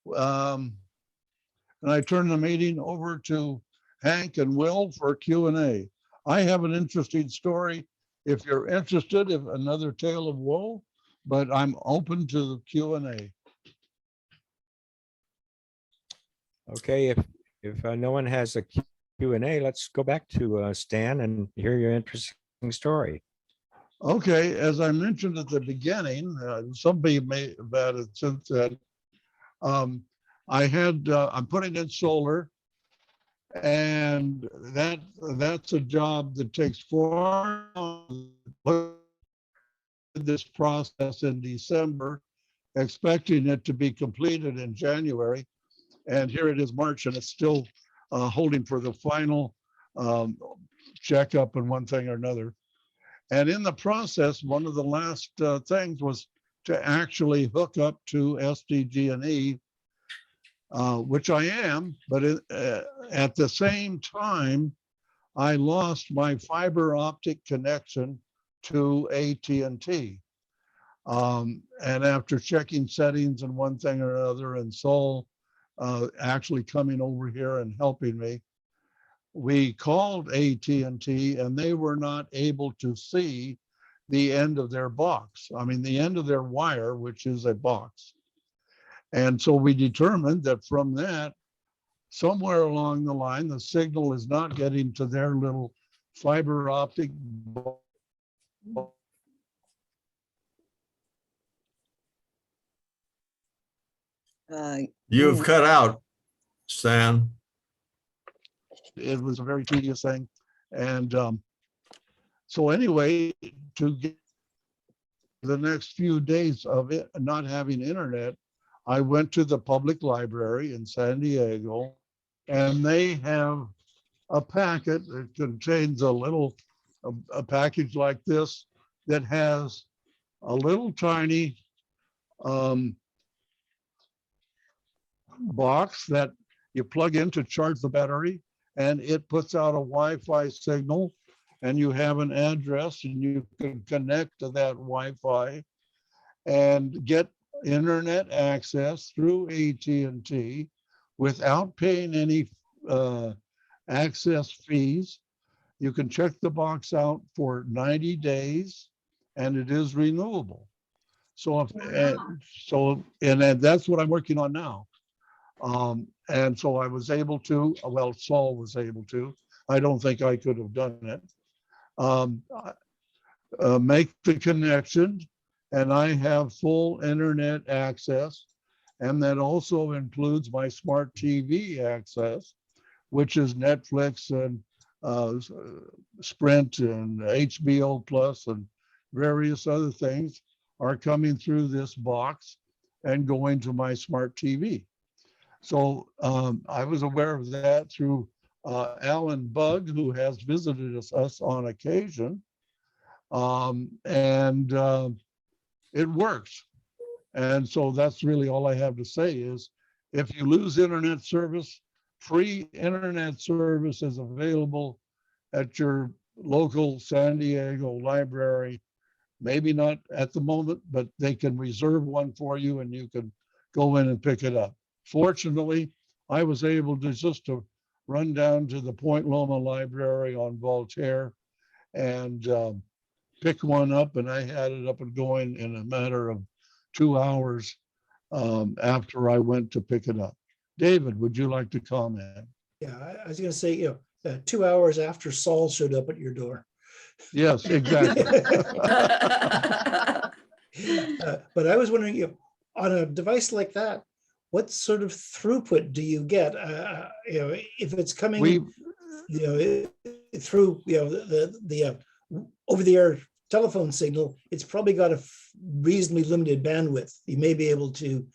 And I turn the meeting over to Hank and Will for Q&A. I have an interesting story if you're interested, if another tale of woe, but I'm open to the Q&A. Okay, if no one has a Q&A, let's go back to Stan and hear your interesting story. Okay, as I mentioned at the beginning, somebody may have added since then. I'm putting in solar, and that's a job that takes 4 hours. This process in December, expecting it to be completed in January, and here it is March, and it's still holding for the final checkup and one thing or another. And in the process, one of the last things was to actually hook up to SDG&E, which I am, but at the same time, I lost my fiber optic connection to AT&T. And after checking settings and one thing or another, and Saul actually coming over here and helping me, we called AT&T and they were not able to see the end of their box. I mean, the end of their wire, which is a box. And so we determined that from that, somewhere along the line, the signal is not getting to their little fiber optic box. You've cut out, Stan. It was a very tedious thing. And so anyway, to get the next few days of it not having internet, I went to the public library in San Diego, and they have a packet that contains a package like this that has a little tiny box that you plug in to charge the battery, and it puts out a Wi-Fi signal, and you have an address, and you can connect to that Wi-Fi and get internet access through AT&T without paying any access fees. You can check the box out for 90 days, and it is renewable. So and that's what I'm working on now. And so I was able to, well, Saul was able to, I don't think I could have done it, make the connection, and I have full internet access. And that also includes my smart TV access, which is Netflix and Sprint and HBO Plus and various other things are coming through this box and going to my smart TV. So I was aware of that through Alan Bug, who has visited us on occasion. And it works. And so that's really all I have to say is, if you lose internet service, free internet service is available at your local San Diego library. Maybe not at the moment, but they can reserve one for you and you can go in and pick it up. Fortunately, I was able to just to run down to the Point Loma Library on Voltaire and pick one up, and I had it up and going in a matter of 2 hours after I went to pick it up. David, would you like to comment? Yeah, I was gonna say, 2 hours after Saul showed up at your door. Yes, exactly. But I was wondering, on a device like that, what sort of throughput do you get? If it's coming, We, through, the over-the-air telephone signal, it's probably got a reasonably limited bandwidth. You may be able to,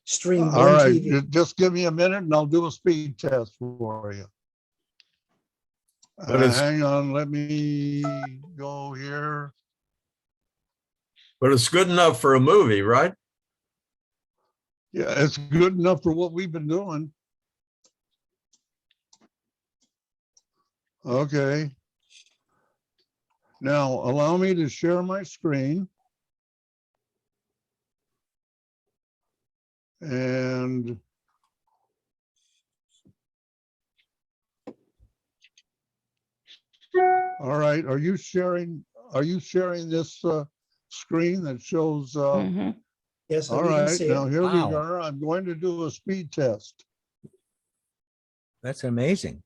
stream all one right, TV. just give me a minute and I'll do a speed test for you. But it's- Hang on, let me go here. But it's good enough for a movie, right? Yeah, it's good enough for what we've been doing. Okay. Now, allow me to share my screen. And all right, are you sharing this screen that shows Mhm. Yes, all we can right, see now it. here we Wow. are. I'm going to do a speed test. That's amazing.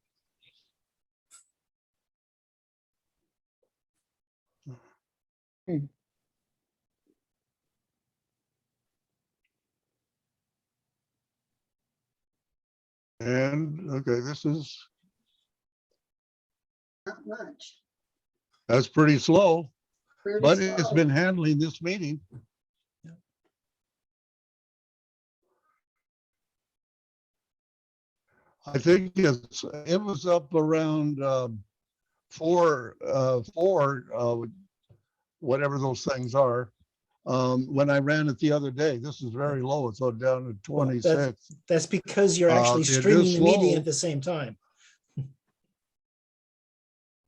And okay, this is, Not much. that's pretty slow, Pretty but it's slow. been handling this meeting. I think it was up around four, whatever those things are. When I ran it the other day, this is very low. It's down to Well, 26. That's because you're actually It is streaming the meeting slow. at the same time.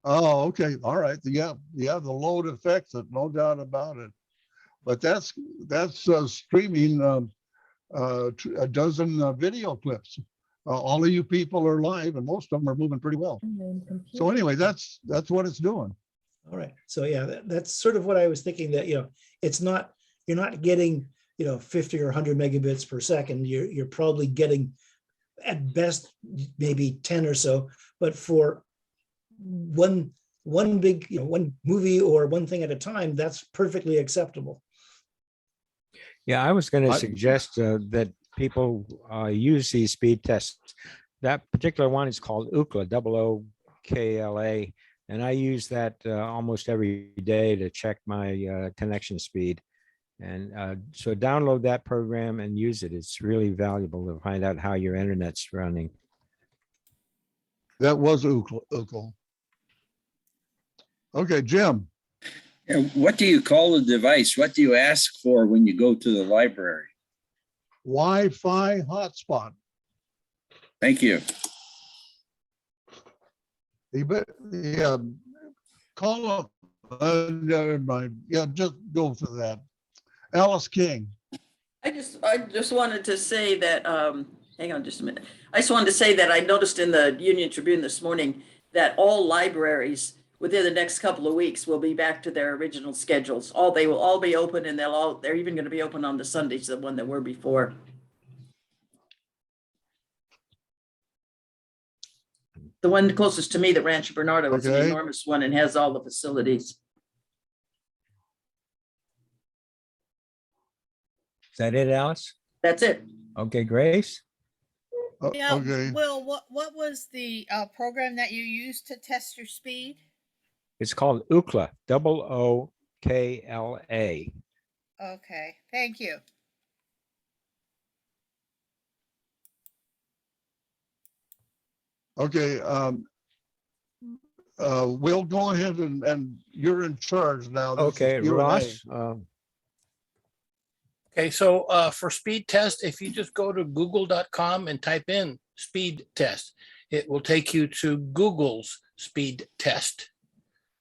Oh, okay. All right. Yeah, the load affects it, no doubt about it. But that's streaming a dozen video clips. All of you people are live and most of them are moving pretty well. So anyway, that's what it's doing. All right. So yeah, that's sort of what I was thinking, that, it's not, you're not getting, 50 or 100 megabits per second. You're probably getting at best maybe 10 or so, but for one big, one movie or one thing at a time, that's perfectly acceptable. Yeah, I was going to I- suggest that people use these speed tests. That particular one is called Ookla, OOKLA, and I use that almost every day to check my connection speed. And so download that program and use it. It's really valuable to find out how your internet's running. That was Ukla. Okay, Jim. And what do you call the device? What do you ask for when you go to the library? Wi-Fi hotspot. Thank you. Yeah, call up. Never mind. Yeah, just go for that. Alice King. I just wanted to say that, hang on just a minute. I just wanted to say that I noticed in the Union Tribune this morning that all libraries within the next couple of weeks will be back to their original schedules. They will all be open, and they're even going to be open on the Sundays, the one that were before. The one closest to me, the Rancho Bernardo, is an Okay. enormous one and has all the facilities. Is that it, Alice? That's it. Okay, Grace? Yeah, Okay. Will, what was the program that you used to test your speed? It's called Ookla, OOKLA. Okay, thank you. Okay, we'll go ahead and you're in charge now. This is Okay, Q&A. Ross, Okay, so for speed test, if you just go to google.com and type in speed test, it will take you to Google's speed test.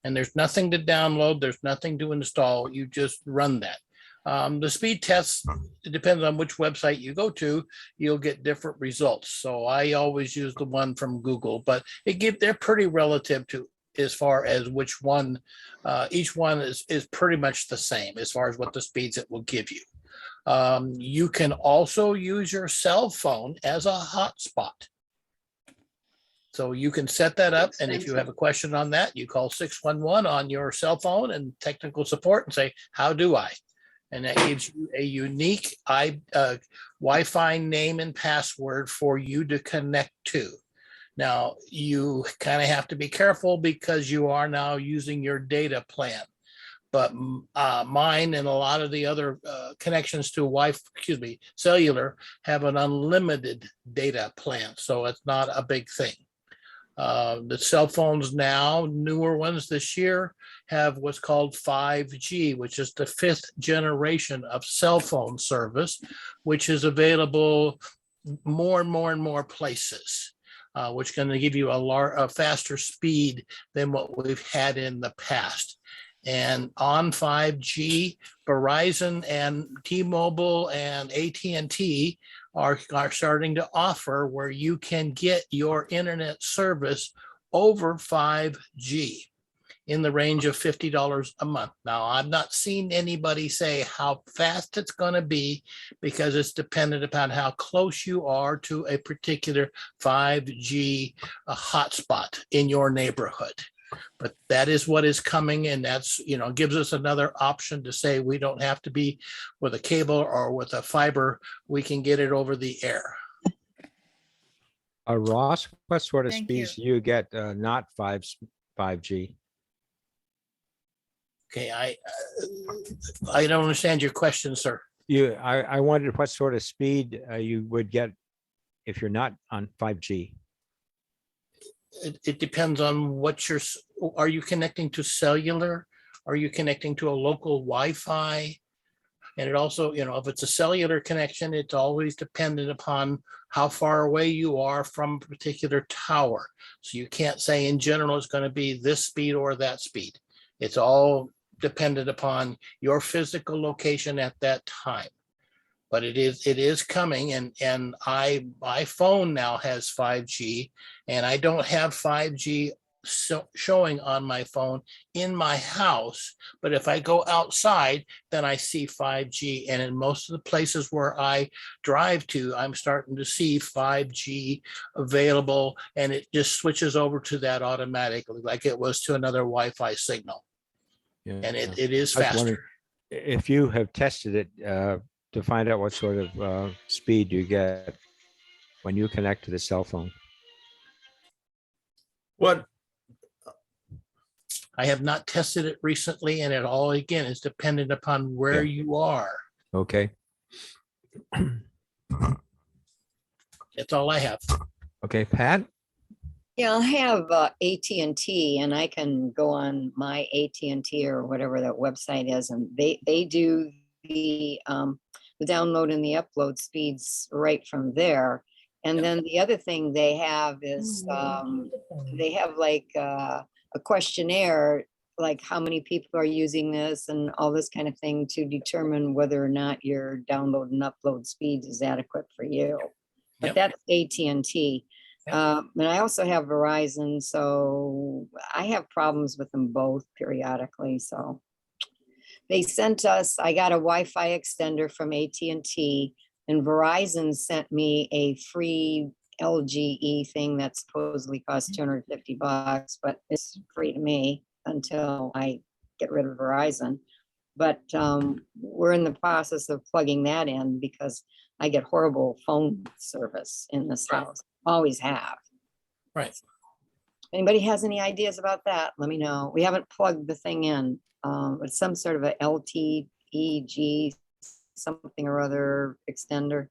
And there's nothing to download, there's nothing to install, you just run that. The speed tests, it depends on which website you go to, you'll get different results. So I always use the one from Google, but they're pretty relative to as far as which one, each one is pretty much the same as far as what the speeds it will give you. You can also use your cell phone as a hotspot. So you can set that up, and if you have a question on that, you call 611 on your cell phone and technical support and say, how do I? And that gives you a unique Wi-Fi name and password for you to connect to. Now, you kind of have to be careful because you are now using your data plan. But mine and a lot of the other connections to cellular have an unlimited data plan. So it's not a big thing. The cell phones now, newer ones this year, have what's called 5G, which is the 5th generation of cell phone service, which is available more and more places, which is going to give you a faster speed than what we've had in the past. And on 5G, Verizon and T-Mobile and AT&T are starting to offer where you can get your internet service over 5G in the range of $50 a month. Now, I've not seen anybody say how fast it's going to be because it's dependent upon how close you are to a particular 5G hotspot in your neighborhood. But that is what is coming, and that's, gives us another option to say we don't have to be with a cable or with a fiber. We can get it over the air. Ross, what sort of Thank speeds do you get not 5G? Okay, I don't understand your question, sir. I wondered what sort of speed you would get if you're not on 5G. It depends on are you connecting to cellular? Are you connecting to a local Wi-Fi? And it also, if it's a cellular connection, it's always dependent upon how far away you are from a particular tower. So you can't say in general it's going to be this speed or that speed. It's all dependent upon your physical location at that time. But it is coming, and my phone now has 5G, and I don't have 5G showing on my phone in my house. But if I go outside, then I see 5G, and in most of the places where I drive to, I'm starting to see 5G available, and it just switches over to that automatically, like it was to another Wi-Fi signal, and it is I was wondering faster. if you have tested it to find out what sort of speed you get when you connect to the cell phone. What, I have not tested it recently, and it all, again, is dependent upon where you are. Okay. That's all I have. Okay, Pat? Yeah, I'll have AT&T, and I can go on my AT&T or whatever that website is, and they do the download and the upload speeds right from there. And then the other thing they have is they have like a questionnaire, like how many people are using this and all this kind of thing to determine whether or not your download and upload speeds is adequate for you. But that's AT&T. And I also have Verizon, so I have problems with them both periodically. So they sent us, I got a Wi-Fi extender from AT&T, and Verizon sent me a free LGE thing that supposedly costs $250, but it's free to me until I get rid of Verizon. But we're in the process of plugging that in because I get horrible phone service in this house. Always have. Right. Anybody has any ideas about that? Let me know. We haven't plugged the thing in. It's some sort of a LTEG something or other extender.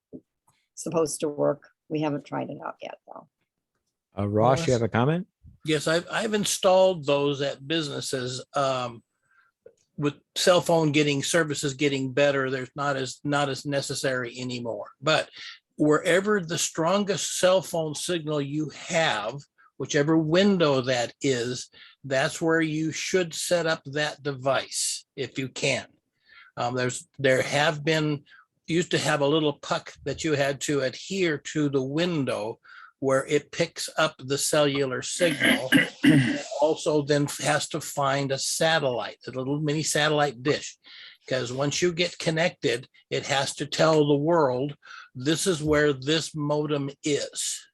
Supposed to work. We haven't tried it out yet though. Ross, you have a comment? Yes, I've installed those at businesses. With cell phone services getting better, there's not as necessary anymore. But wherever the strongest cell phone signal you have, whichever window that is, that's where you should set up that device if you can. Used to have a little puck that you had to adhere to the window where it picks up the cellular signal. It also then has to find a satellite, a little mini satellite dish. Because once you get connected, it has to tell the world, this is where this modem is.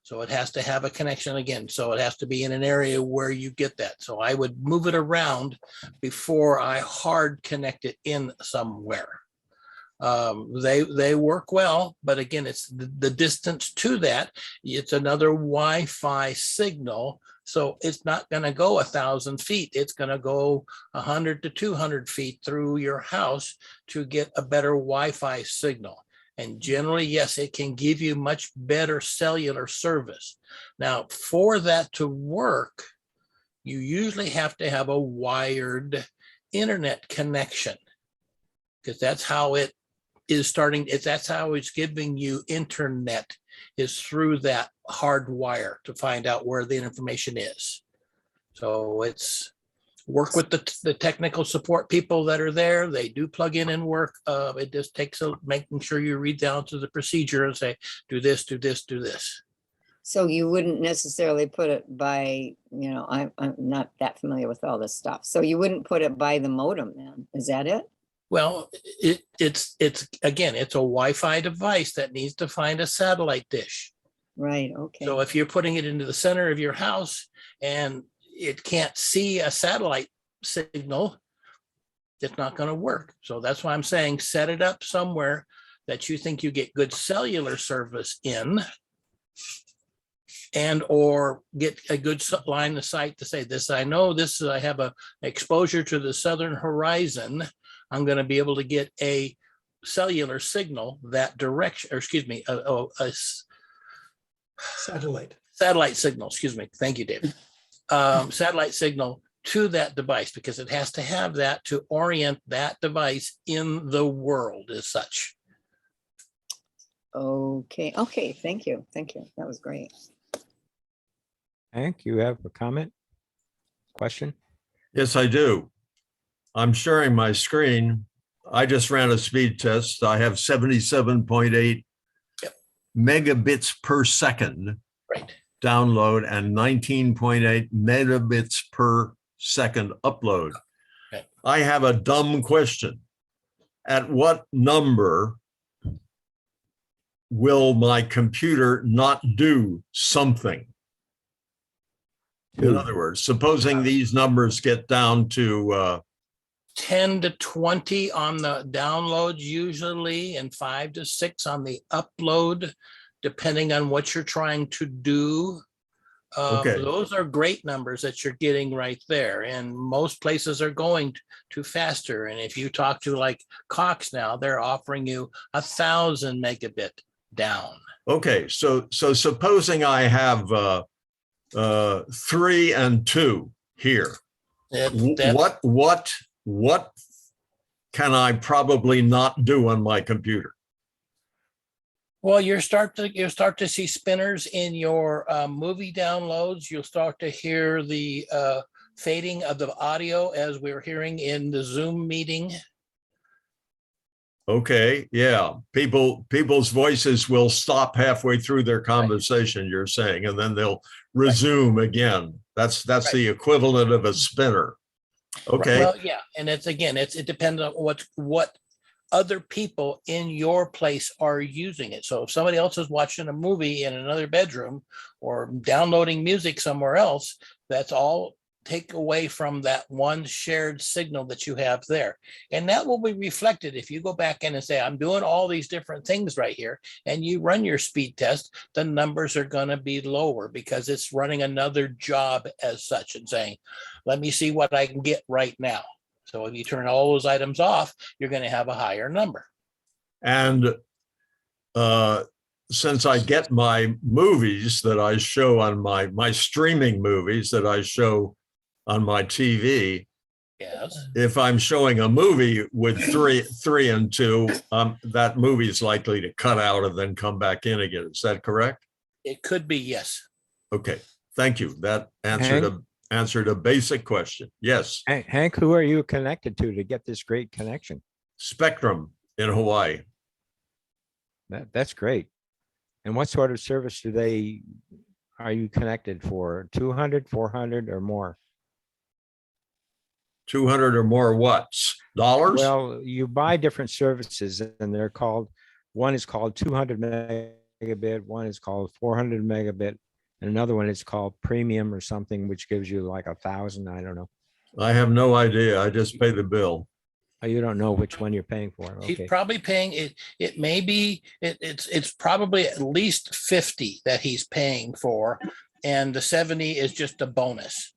So it has to have a connection again. So it has to be in an area where you get that. So I would move it around before I hard connect it in somewhere. They work well, but again, it's the distance to that. It's another Wi-Fi signal. So it's not going to go 1,000 feet. It's going to go 100 to 200 feet through your house to get a better Wi-Fi signal. And generally, yes, it can give you much better cellular service. Now, for that to work, you usually have to have a wired internet connection, because that's how it is starting. That's how it's giving you internet, is through that hard wire to find out where the information is. So it's work with the technical support people that are there. They do plug in and work. It just takes making sure you read down to the procedure and say, do this, do this, do this. So you wouldn't necessarily put it by, I'm not that familiar with all this stuff. So you wouldn't put it by the modem then, is that it? Well, it's again, it's a Wi-Fi device that needs to find a satellite dish. Right, okay. So if you're putting it into the center of your house and it can't see a satellite signal, it's not going to work. So that's why I'm saying set it up somewhere that you think you get good cellular service in, and or get a good line of sight to say, this, I know this, I have a exposure to the southern horizon. I'm going to be able to get a cellular signal that direction, or excuse me, a satellite signal, excuse me. Thank you, David. Satellite signal to that device, because it has to have that to orient that device in the world as such. Okay, thank you. That was great. Hank, you have a comment? Question? Yes, I do. I'm sharing my screen. I just ran a speed test. I have 77.8 megabits per second download and 19.8 megabits per second upload. Okay. I have a dumb question. At what number will my computer not do something? In other words, supposing these numbers get down to 10 to 20 on the downloads usually, and 5 to 6 on the upload, depending on what you're trying to do. Okay. Those are great numbers that you're getting right there. And most places are going to faster. And if you talk to like Cox now, they're offering you 1,000 megabit down. okay, so supposing I have 3 and 2 here. What can I probably not do on my computer? Well, you'll start to see spinners in your movie downloads. You'll start to hear the fading of the audio, as we're hearing in the Zoom meeting. Okay, yeah. People's voices will stop halfway through their conversation, you're saying, and then they'll resume again. That's the equivalent of a spinner. Okay. Well, yeah, and it depends on what other people in your place are using it. So if somebody else is watching a movie in another bedroom or downloading music somewhere else, that's all take away from that one shared signal that you have there. And that will be reflected if you go back in and say, I'm doing all these different things right here, and you run your speed test, the numbers are going to be lower because it's running another job as such and saying, let me see what I can get right now. So if you turn all those items off, you're going to have a higher number. And since I get my movies that I show on my streaming movies that I show on my TV, Yes. if I'm showing a movie with three and two, that movie is likely to cut out and then come back in again. Is that correct? It could be, yes. Okay, thank you. That answered a basic question. Yes, Hank, who are you connected to get this great connection? Spectrum in Hawaii. That's great. And what sort of service are you connected for? 200, 400 or more? 200 or more watts, dollars? Well, you buy different services and they're called, one is called 200 megabit, one is called 400 megabit, and another one is called premium or something, which gives you like 1,000, I don't know. I have no idea. I just pay the bill. Oh, you don't know which one you're paying for. He's Okay. probably paying it. It may be, it's probably at least 50 that he's paying for. And the 70 is just a bonus.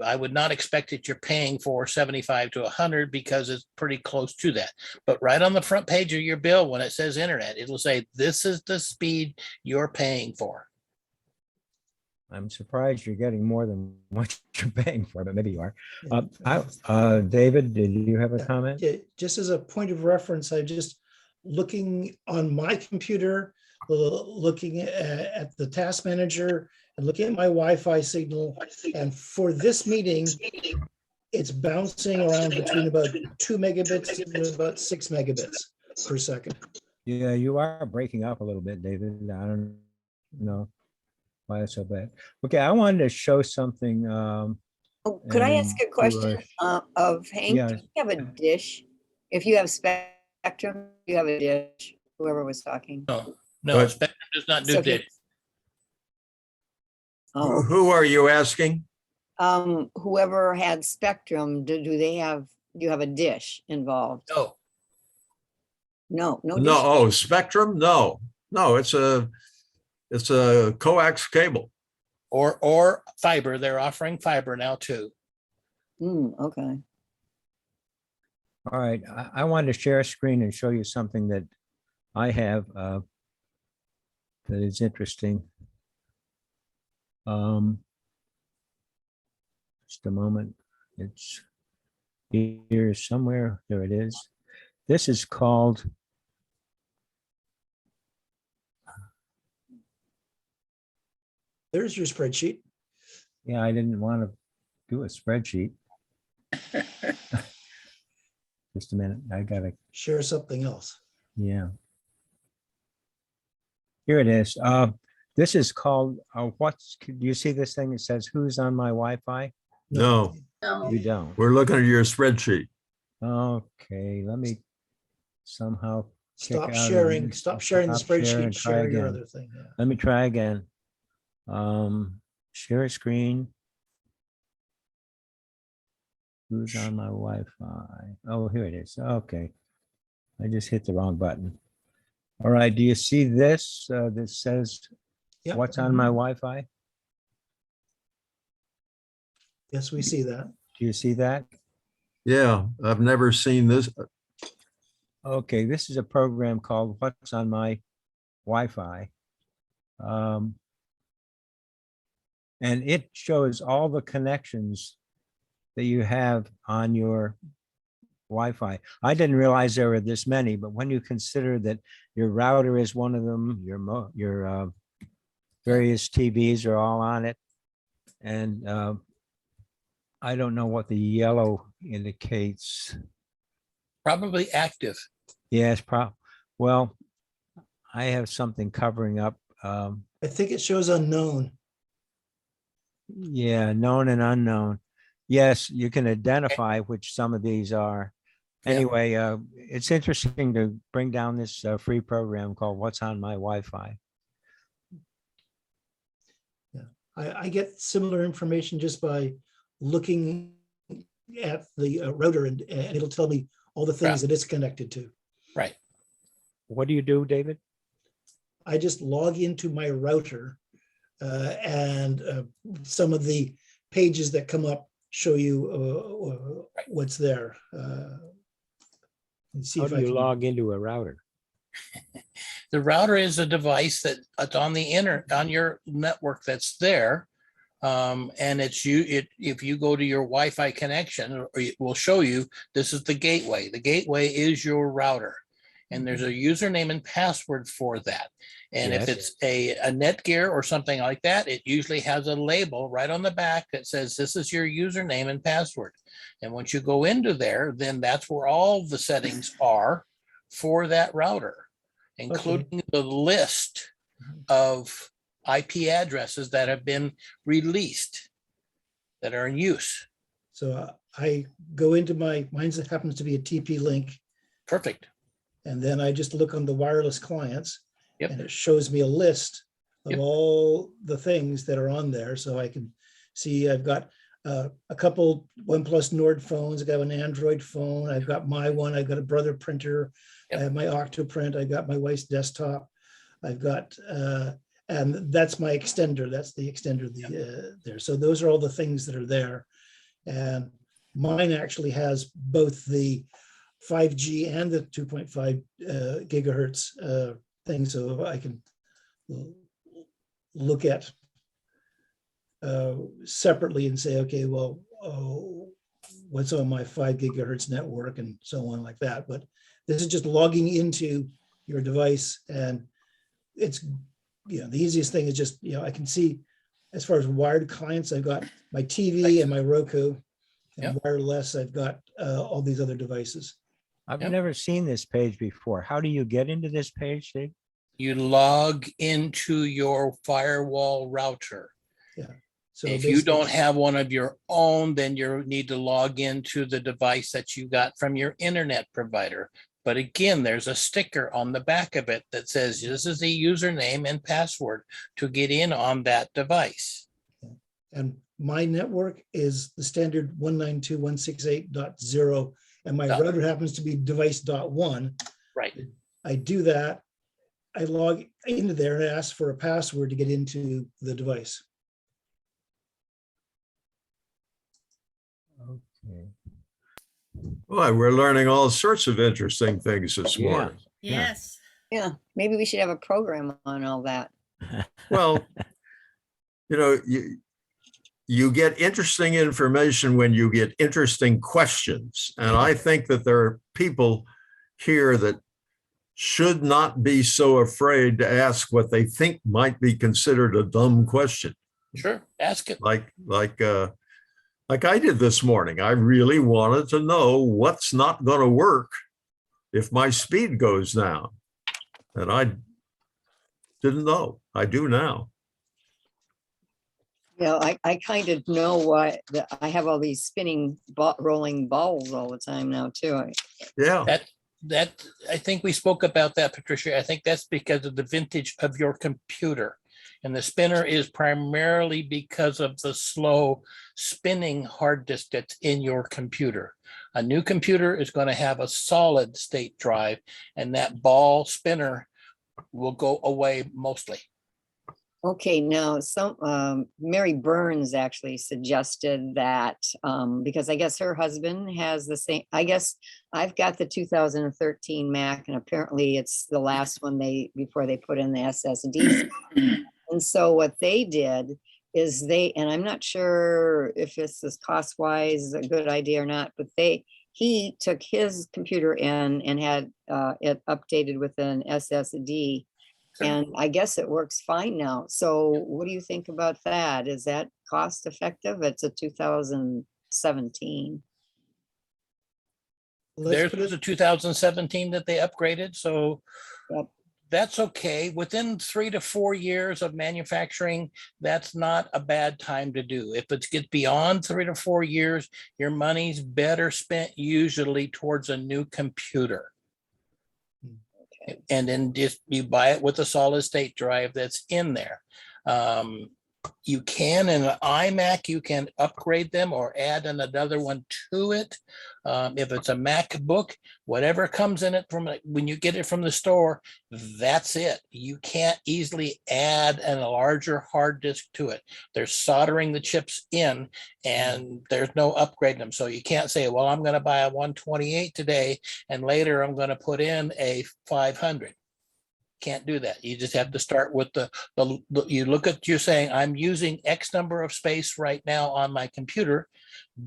I would not expect that you're paying for 75 to 100 because it's pretty close to that. But right on the front page of your bill, when it says internet, it'll say, this is the speed you're paying for. I'm surprised you're getting more than what you're paying for, but maybe you are. David, did you have a comment? Yeah, just as a point of reference, I just looking on my computer, looking at the task manager and looking at my Wi-Fi signal. And for this meeting, it's bouncing around between about 2 megabits and about 6 megabits per second. Yeah, you are breaking up a little bit, David. I don't know why it's so bad. Okay, I wanted to show something. Could I ask a question of Hank? Yeah. Do you have a dish? If you have Spectrum, you have a dish, whoever was talking. No, Spectrum does not do So dish. Oh, Who are you asking? whoever had Spectrum, do you have a dish involved? No. No, no. No, dish? oh, Spectrum? No, it's a coax cable. Or fiber. They're offering fiber now too. Okay. All right, I wanted to share a screen and show you something that I have that is interesting. Just a moment. It's here somewhere. There it is. This is called There's your spreadsheet. yeah, I didn't want to do a spreadsheet. Just a minute. I gotta Share something else. yeah. Here it is. This is called do you see this thing that says who's on my Wi-Fi? No, You don't. we're looking at your spreadsheet. Okay, let me somehow kick Stop out of sharing. this. Stop sharing the Stop sharing spreadsheet. and try Share your again. other thing. Yeah. Let me try again. Share a screen. Who's on my Wi-Fi? Oh, here it is. Okay. I just hit the wrong button. All right. Do you see this that says Yep. what's on my Wi-Fi? Yes, we see that. Do you see that? Yeah, I've never seen this. Okay, this is a program called What's on My Wi-Fi. And it shows all the connections that you have on your Wi-Fi. I didn't realize there were this many, but when you consider that your router is one of them, your various TVs are all on it, and I don't know what the yellow indicates. Probably active. Yes, well, I have something covering up. I think it shows unknown. Yeah, known and unknown. Yes, you can identify which some of these are. Yeah. Anyway, it's interesting to bring down this free program called What's on My Wi-Fi. Yeah, I get similar information just by looking at the router and it'll tell me all the things that it's connected to. Right. What do you do, David? I just log into my router and some of the pages that come up show you what's there. Let's see How if do I you can- log into a router? The router is a device that it's on on your network that's there. And if you go to your Wi-Fi connection, it will show you this is the gateway. The gateway is your router. And there's a username and password for that. And if it's a Netgear or something like that, it usually has a label right on the back that says this is your username and password. And once you go into there, then that's where all the settings are for that router, including the list of IP addresses that have been released that are in use. So I go into mine happens to be a TP link. Perfect. And then I just look on the wireless clients. Yep. And it shows me a list of Yep. all the things that are on there. So I can see I've got a couple OnePlus Nord phones. I got an Android phone. I've got my one. I've got a Brother printer. Yep. I have my Octoprint. I got my wife's desktop. I've got, and that's my extender. That's the extender there. So those are all the things that are there. And mine actually has both the 5G and the 2.5 gigahertz thing, so I can look at separately and say, okay, well, what's on my 5 gigahertz network and so on like that. But this is just logging into your device, and it's, the easiest thing is just, I can see as far as wired clients, I've got my TV and my Roku, and wireless, I've got all these other devices. I've never seen this page before. How do you get into this page, Dave? You log into your firewall router. Yeah. So if you don't have one of your own, then you need to log into the device that you got from your internet provider. But again, there's a sticker on the back of it that says this is the username and password to get in on that device. And my network is the standard 192.168.0, and my router happens to be device.1. Right. I do that. I log into there and ask for a password to get into the device. Okay. Boy, we're learning all sorts of interesting things this morning. Yes. Yeah, maybe we should have a program on all that. Well, you get interesting information when you get interesting questions. And I think that there are people here that should not be so afraid to ask what they think might be considered a dumb question. Sure, ask it. Like I did this morning. I really wanted to know what's not going to work if my speed goes down. And I didn't know. I do now. I kind of know why I have all these spinning rolling balls all the time now too. Yeah. That I think we spoke about that, Patricia. I think that's because of the vintage of your computer. And the spinner is primarily because of the slow spinning hard disk that's in your computer. A new computer is going to have a solid state drive, and that ball spinner will go away mostly. Okay, now Mary Burns actually suggested that because I guess her husband has the same, I guess I've got the 2013 Mac, and apparently it's the last one before they put in the SSD. And so what they did is and I'm not sure if this is cost-wise a good idea or not, but he took his computer in and had it updated with an SSD. And I guess it works fine now. So what do you think about that? Is that cost effective? It's a 2017. There's a 2017 that they upgraded. So that's okay. Within 3 to 4 years of manufacturing, that's not a bad time to do. If it gets beyond 3 to 4 years, your money's better spent usually towards a new computer. And then just you buy it with a solid state drive that's in there. You can, in an iMac, you can upgrade them or add another one to it. If it's a MacBook, whatever comes in it when you get it from the store, that's it. You can't easily add a larger hard disk to it. They're soldering the chips in, and there's no upgrading them. So you can't say, well, I'm going to buy a 128 today, and later I'm going to put in a 500. can't do that. You just have to start with you look at, you're saying, I'm using X number of space right now on my computer.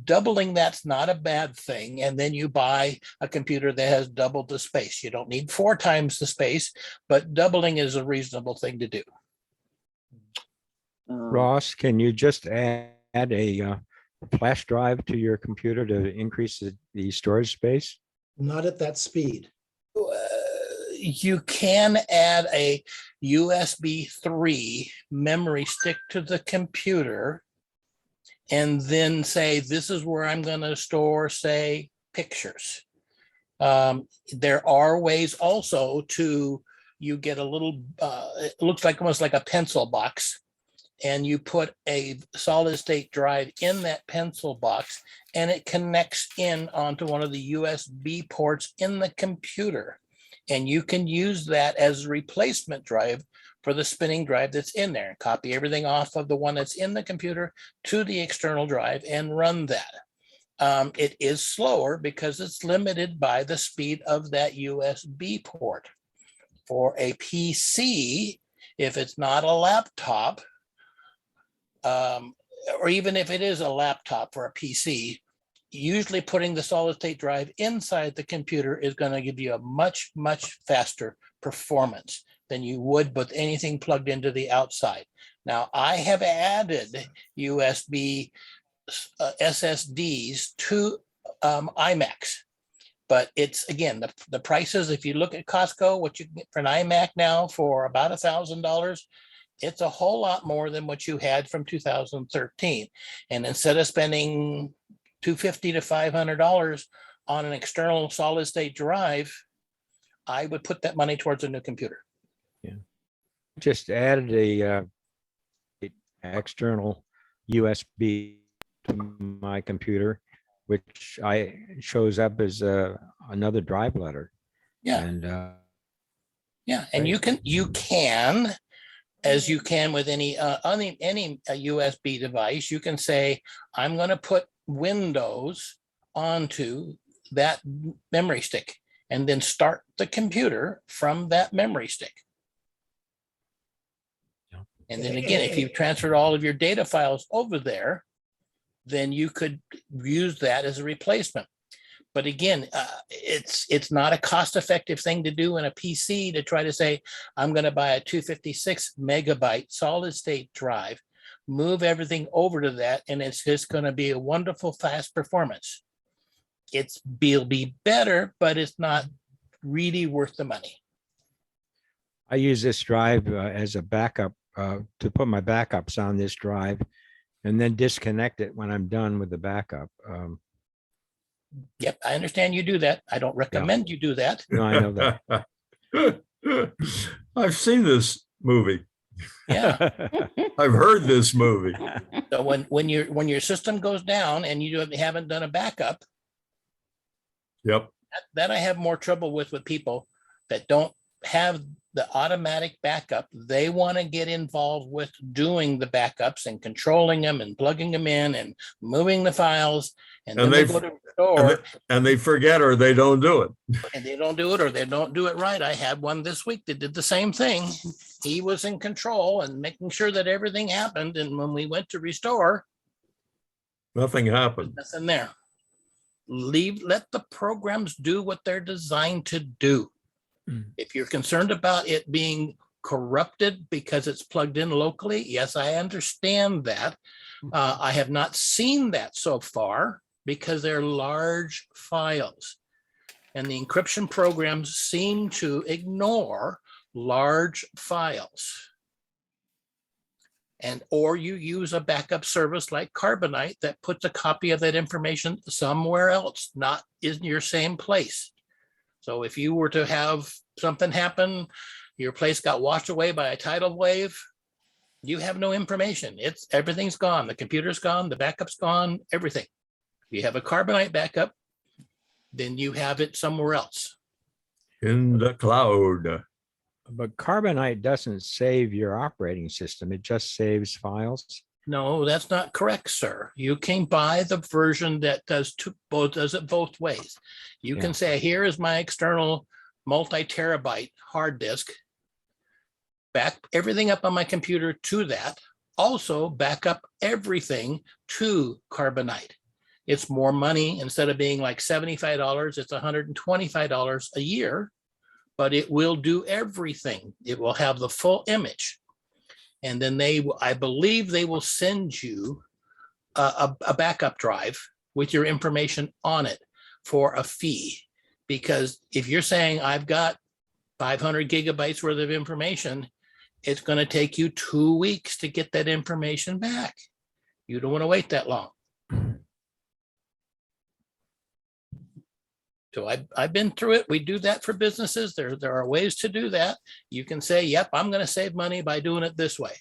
Doubling that's not a bad thing. And then you buy a computer that has double the space. You don't need 4 times the space, but doubling is a reasonable thing to do. Ross, can you just add a flash drive to your computer to increase the storage space? Not at that speed. You can add a USB 3 memory stick to the computer and then say, this is where I'm going to store, say, pictures. There are ways also to, you get a little, it looks like almost like a pencil box, and you put a solid state drive in that pencil box, and it connects in onto one of the USB ports in the computer. And you can use that as a replacement drive for the spinning drive that's in there. Copy everything off of the one that's in the computer to the external drive and run that. It is slower because it's limited by the speed of that USB port. For a PC, if it's not a laptop, or even if it is a laptop for a PC, usually putting the solid state drive inside the computer is going to give you a much, much faster performance than you would with anything plugged into the outside. Now, I have added USB SSDs to iMacs, but it's, again, the prices, if you look at Costco, what you can get for an iMac now for about $1,000, it's a whole lot more than what you had from 2013. And instead of spending $250 to $500 on an external solid state drive, I would put that money towards a new computer. Yeah, just added a external USB to my computer, which shows up as another drive letter. Yeah, and yeah, and you can, as you can with any USB device, you can say, I'm going to put Windows onto that memory stick and then start the computer from that memory stick. And then again, if you've transferred all of your data files over there, then you could use that as a replacement. But again, it's not a cost-effective thing to do in a PC to try to say, I'm going to buy a 256 megabyte solid state drive, move everything over to that, and it's just going to be a wonderful fast performance. It'll be better, but it's not really worth the money. I use this drive as a backup to put my backups on this drive and then disconnect it when I'm done with the backup. Yep, I understand you do that. I don't recommend you do that. No, I know that. I've seen this movie. Yeah. I've heard this movie. So when your system goes down and you haven't done a backup, Yep. that I have more trouble with people that don't have the automatic backup. They want to get involved with doing the backups and controlling them and plugging them in and moving the files. And then they go to restore. And they forget or they don't do it. And they don't do it or they don't do it right. I had one this week that did the same thing. He was in control and making sure that everything happened. And when we went to restore, Nothing happened. nothing there. Let the programs do what they're designed to do. If you're concerned about it being corrupted because it's plugged in locally, yes, I understand that. I have not seen that so far because they're large files. And the encryption programs seem to ignore large files. Or you use a backup service like Carbonite that puts a copy of that information somewhere else, not in your same place. So if you were to have something happen, your place got washed away by a tidal wave, you have no information. Everything's gone. The computer's gone, the backup's gone, everything. If you have a Carbonite backup, then you have it somewhere else. In the cloud. But Carbonite doesn't save your operating system. It just saves files. No, that's not correct, sir. You can buy the version that does it both ways. You can say, here is my external multi-terabyte hard disk. back everything up on my computer to that. Also back up everything to Carbonite. It's more money. Instead of being like $75, it's $125 a year, but it will do everything. It will have the full image. And then I believe they will send you a backup drive with your information on it for a fee. Because if you're saying I've got 500 gigabytes worth of information, it's going to take you 2 weeks to get that information back. You don't want to wait that long. So I've been through it. We do that for businesses. There are ways to do that. You can say, yep, I'm going to save money by doing it this way.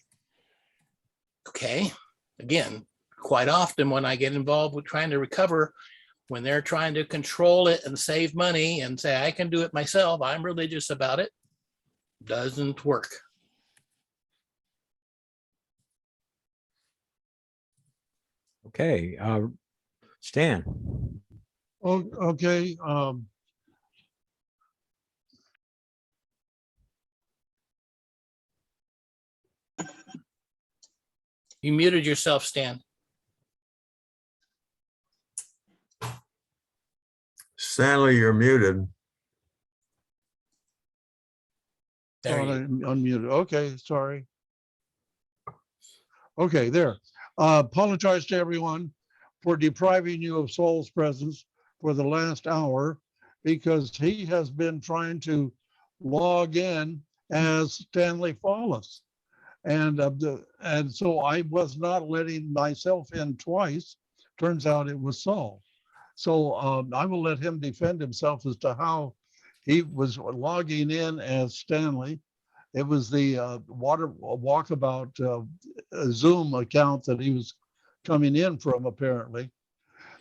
Okay. Again, quite often when I get involved with trying to recover, when they're trying to control it and save money and say, I can do it myself, I'm religious about it, doesn't work. Okay, Stan. Oh, okay, You muted yourself, Stan. Stanley, you're muted. There thought I you unmuted. Okay, sorry. Okay, there. Apologize to everyone for depriving you of Saul's presence for the last hour because he has been trying to log in as Stanley Follis. And so I was not letting myself in twice. Turns out it was Saul. So I will let him defend himself as to how he was logging in as Stanley. It was the walkabout Zoom account that he was coming in from, apparently.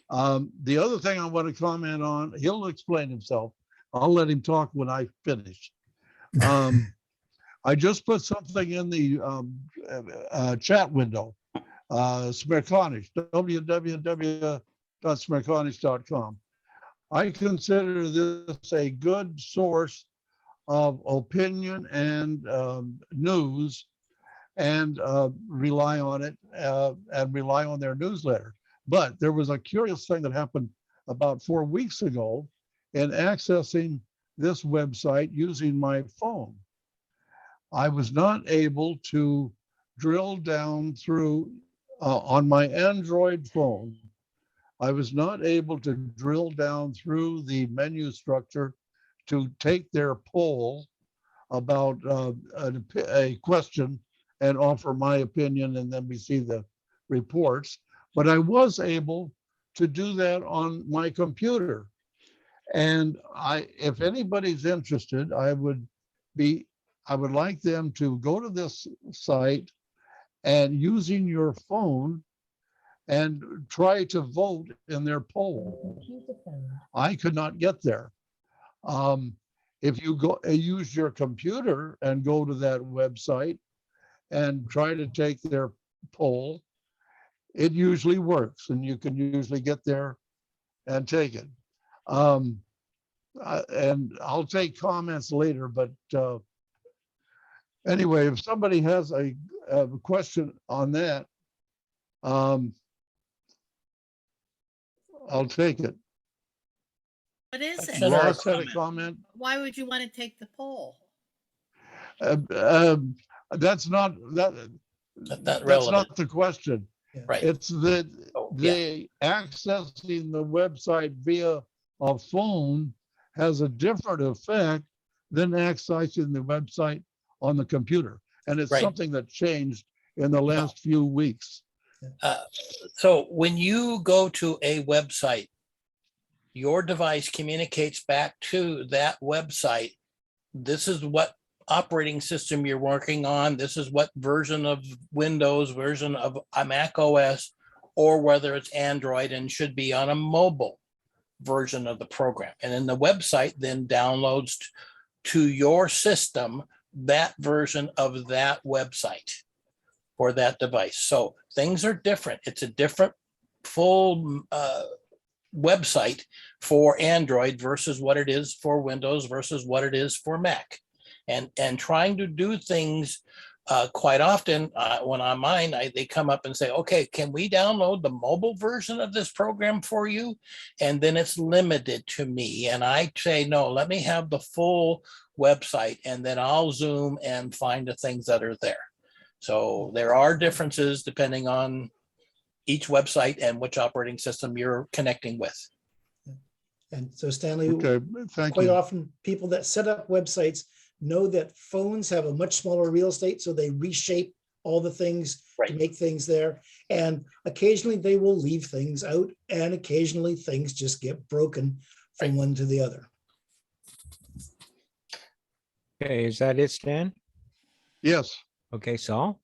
The other thing I want to comment on, he'll explain himself. I'll let him talk when I finish. I just put something in the chat window, Smerconish, www.smerconish.com. I consider this a good source of opinion and news, and rely on it and rely on their newsletter. But there was a curious thing that happened about 4 weeks ago in accessing this website using my phone. I was not able to drill down through on my Android phone. I was not able to drill down through the menu structure to take their poll about a question and offer my opinion, and then we see the reports. But I was able to do that on my computer. And if anybody's interested, I would like them to go to this site and using your phone and try to vote in their poll. I could not get there. If you use your computer and go to that website and try to take their poll, it usually works and you can usually get there and take it. And I'll take comments later, but anyway, if somebody has a question on that, I'll take it. What is it? Ross had a comment. Why would you want to take the poll? That's not the question. Right. It's that accessing the website via a phone has a different effect than accessing the website on the computer. And it's something that changed in the last few weeks. So when you go to a website, your device communicates back to that website. This is what operating system you're working on. This is what version of Windows, version of Mac OS, or whether it's Android and should be on a mobile version of the program. And then the website then downloads to your system that version of that website or that device. So things are different. It's a different full website for Android versus what it is for Windows versus what it is for Mac. and trying to do things. Quite often, when I'm mine, they come up and say, okay, can we download the mobile version of this program for you? And then it's limited to me. And I say, no, let me have the full website, and then I'll zoom and find the things that are there. So there are differences depending on each website and which operating system you're connecting with. And so Stanley, Okay, thank quite you. often people that set up websites know that phones have a much smaller real estate, so they reshape all the things to make things there. And occasionally they will leave things out, and occasionally things just get broken from one to the other. Okay, is that it, Stan? Yes. Okay, Saul?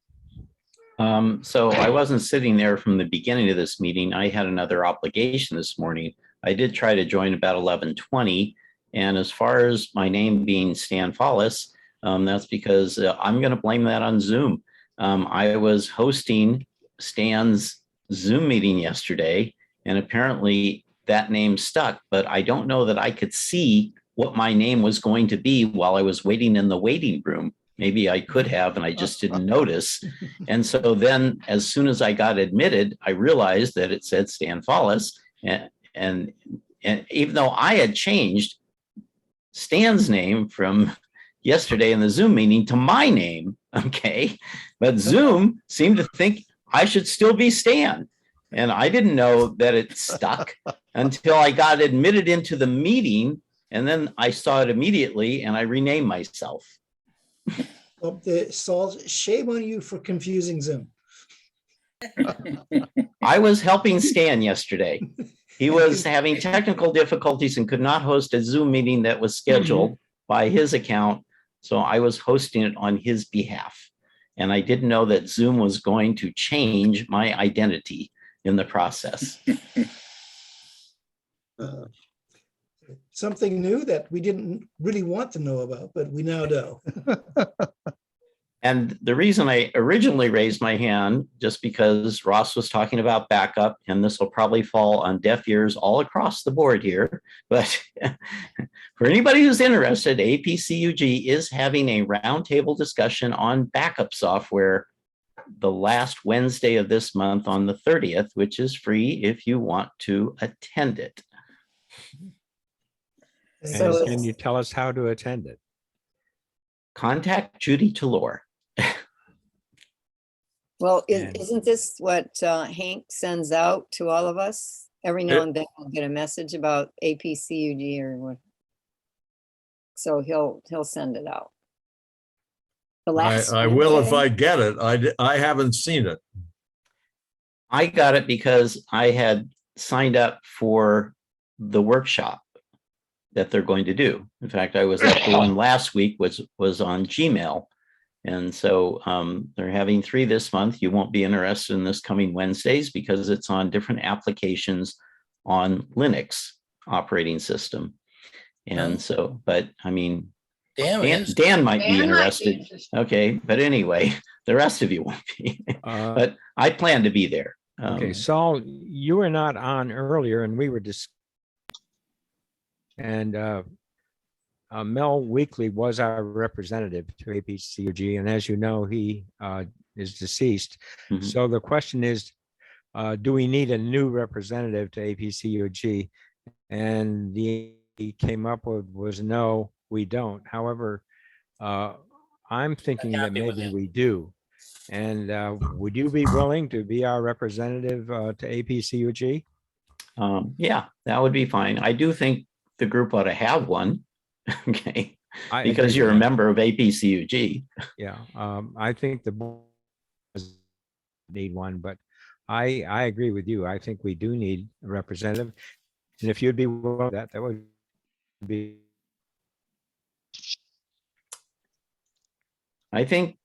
So I wasn't sitting there from the beginning of this meeting. I had another obligation this morning. I did try to join about 11:20. And as far as my name being Stan Follis, that's because I'm going to blame that on Zoom. I was hosting Stan's Zoom meeting yesterday, and apparently that name stuck, but I don't know that I could see what my name was going to be while I was waiting in the waiting room. Maybe I could have, and I just didn't notice. And so then as soon as I got admitted, I realized that it said Stan Follis. And even though I had changed Stan's name from yesterday in the Zoom meeting to my name, okay, but Zoom seemed to think I should still be Stan. And I didn't know that it stuck until I got admitted into the meeting, and then I saw it immediately and I renamed myself. Well, Saul, shame on you for confusing Zoom. I was helping Stan yesterday. He was having technical difficulties and could not host a Zoom meeting that was scheduled by his account. So I was hosting it on his behalf. And I didn't know that Zoom was going to change my identity in the process. Something new that we didn't really want to know about, but we now know. And the reason I originally raised my hand, just because Ross was talking about backup, and this will probably fall on deaf ears all across the board here, but for anybody who's interested, APCUG is having a roundtable discussion on backup software the last Wednesday of this month on the 30th, which is free if you want to attend it. And can you tell us how to attend it? Contact Judy Talor. Well, isn't this what Hank sends out to all of us? Every now and then we'll get a message about APCUG or what. So he'll send it out. The last I will if Wednesday? I get it. I haven't seen it. I got it because I had signed up for the workshop that they're going to do. In fact, I was at the one last week, which was on Gmail. And so they're having 3 this month. You won't be interested in this coming Wednesdays because it's on different applications on Linux operating system. And so, but I mean, Dan might be interested. Okay, but anyway, the rest of you won't be. But I plan to be there. Okay, Saul, you were not on earlier, and we were Mel Weekly was our representative to APCUG, and as you know, he is deceased. Mhm. So the question is, do we need a new representative to APCUG? And the he came up with was no, we don't. However, I'm thinking that maybe we do. And would you be willing to be our representative to APCUG? Yeah, that would be fine. I do think the group ought to have one. Okay, because you're a member of APCUG. Yeah, I think the board need one, but I agree with you. I think we do need a representative. And if you'd be willing to that would be. I think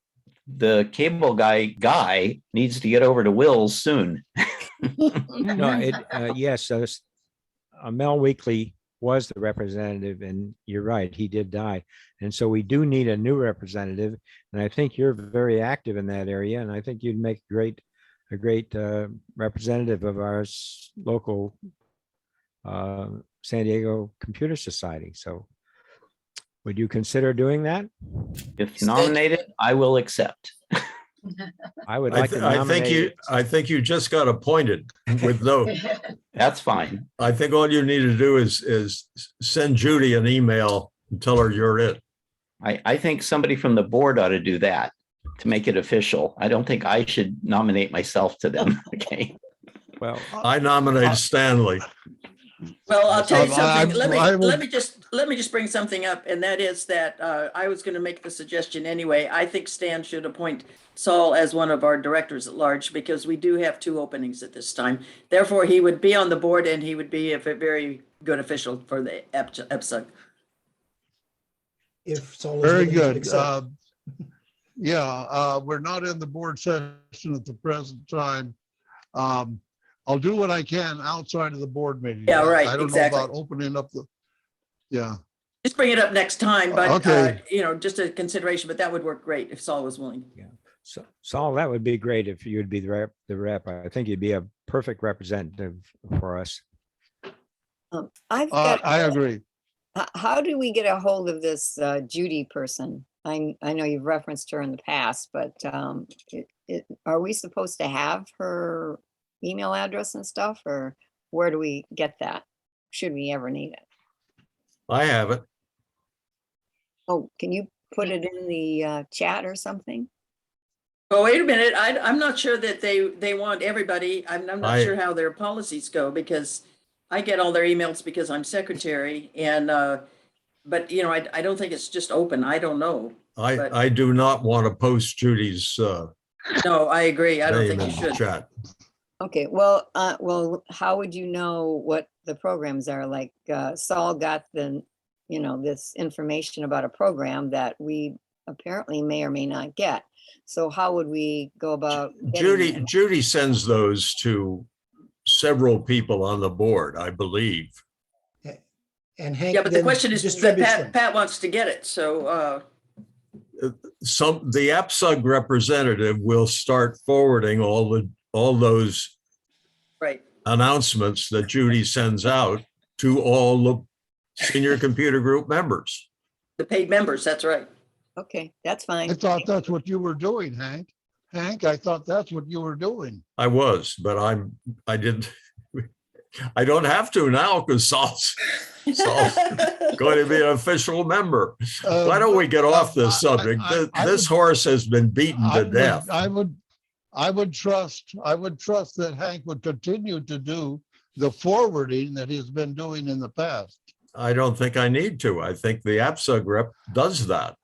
the cable guy needs to get over to Will's soon. No, yes, Mel Weekly was the representative, and you're right, he did die. And so we do need a new representative, and I think you're very active in that area, and I think you'd make a great representative of our local San Diego Computer Society. So would you consider doing that? If nominated, I will accept. I would like to I think you just got appointed with no, That's fine. I think all you need to do is send Judy an email and tell her you're it. I think somebody from the board ought to do that to make it official. I don't think I should nominate myself to them. Okay. Well, I nominate Stanley. Well, I'll tell you I- something. I would- Let me just bring something up, and that is that I was going to make the suggestion anyway. I think Stan should appoint Saul as one of our directors at large because we do have 2 openings at this time. Therefore, he would be on the board and he would be a very good official for the EPSUG. If Saul is Very willing to good. accept. Yeah, we're not in the board session at the present time. I'll do what I can outside of the board meeting. Yeah, right, I don't exactly. know about opening up the, yeah. Just bring it up next time, but Okay. just a consideration, but that would work great if Saul was willing. so Saul, that would be great if you'd be the rep. I think you'd be a perfect representative for us. I've got, I agree. how do we get a hold of this Judy person? I know you've referenced her in the past, but are we supposed to have her email address and stuff, or where do we get that? Should we ever need it? I have it. Oh, can you put it in the chat or something? Oh, wait a minute. I'm not sure that they want everybody. I'm not I- sure how their policies go because I get all their emails because I'm secretary and, but I don't think it's just open. I don't know. But- I do not want to post Judy's No, I agree. I don't name think you in the should. chat. Okay, well, how would you know what the programs are? Like Saul got this information about a program that we apparently may or may not get. So how would we go about? getting it? Judy sends those to several people on the board, I believe. And Hank. Yeah, but the then question is that distributes them. Pat wants to get it. So, The AppSug representative will start forwarding all those right. announcements that Judy sends out to all the senior computer group members. The paid members, that's right. Okay, that's fine. I thought that's what you were doing, Hank. Hank, I thought that's what you were doing. I was, but I didn't. I don't have to now because Saul's going to be an official member. Why don't we get off this subject? This horse has been beaten to death. I would trust that Hank would continue to do the forwarding that he's been doing in the past. I don't think I need to. I think the AppSug rep does that.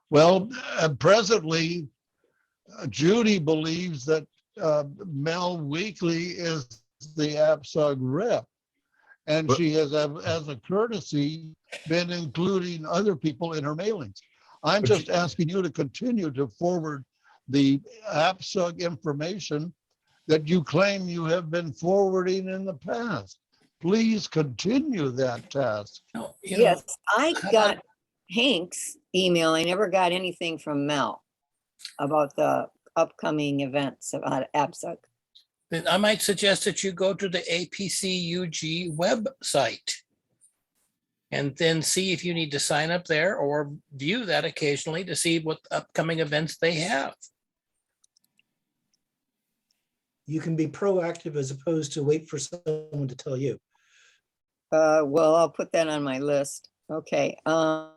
Well, presently, Judy believes that Mel Weekly is the AppSug rep. And she has, as a courtesy, been including other people in her mailings. I'm just asking you to continue to forward the AppSug information that you claim you have been forwarding in the past. Please continue that task. Yes, I got Hank's email. I never got anything from Mel about the upcoming events about AppSug. Then I might suggest that you go to the APCUG website and then see if you need to sign up there or view that occasionally to see what upcoming events they have. You can be proactive as opposed to wait for someone to tell you. Well, I'll put that on my list. Okay. I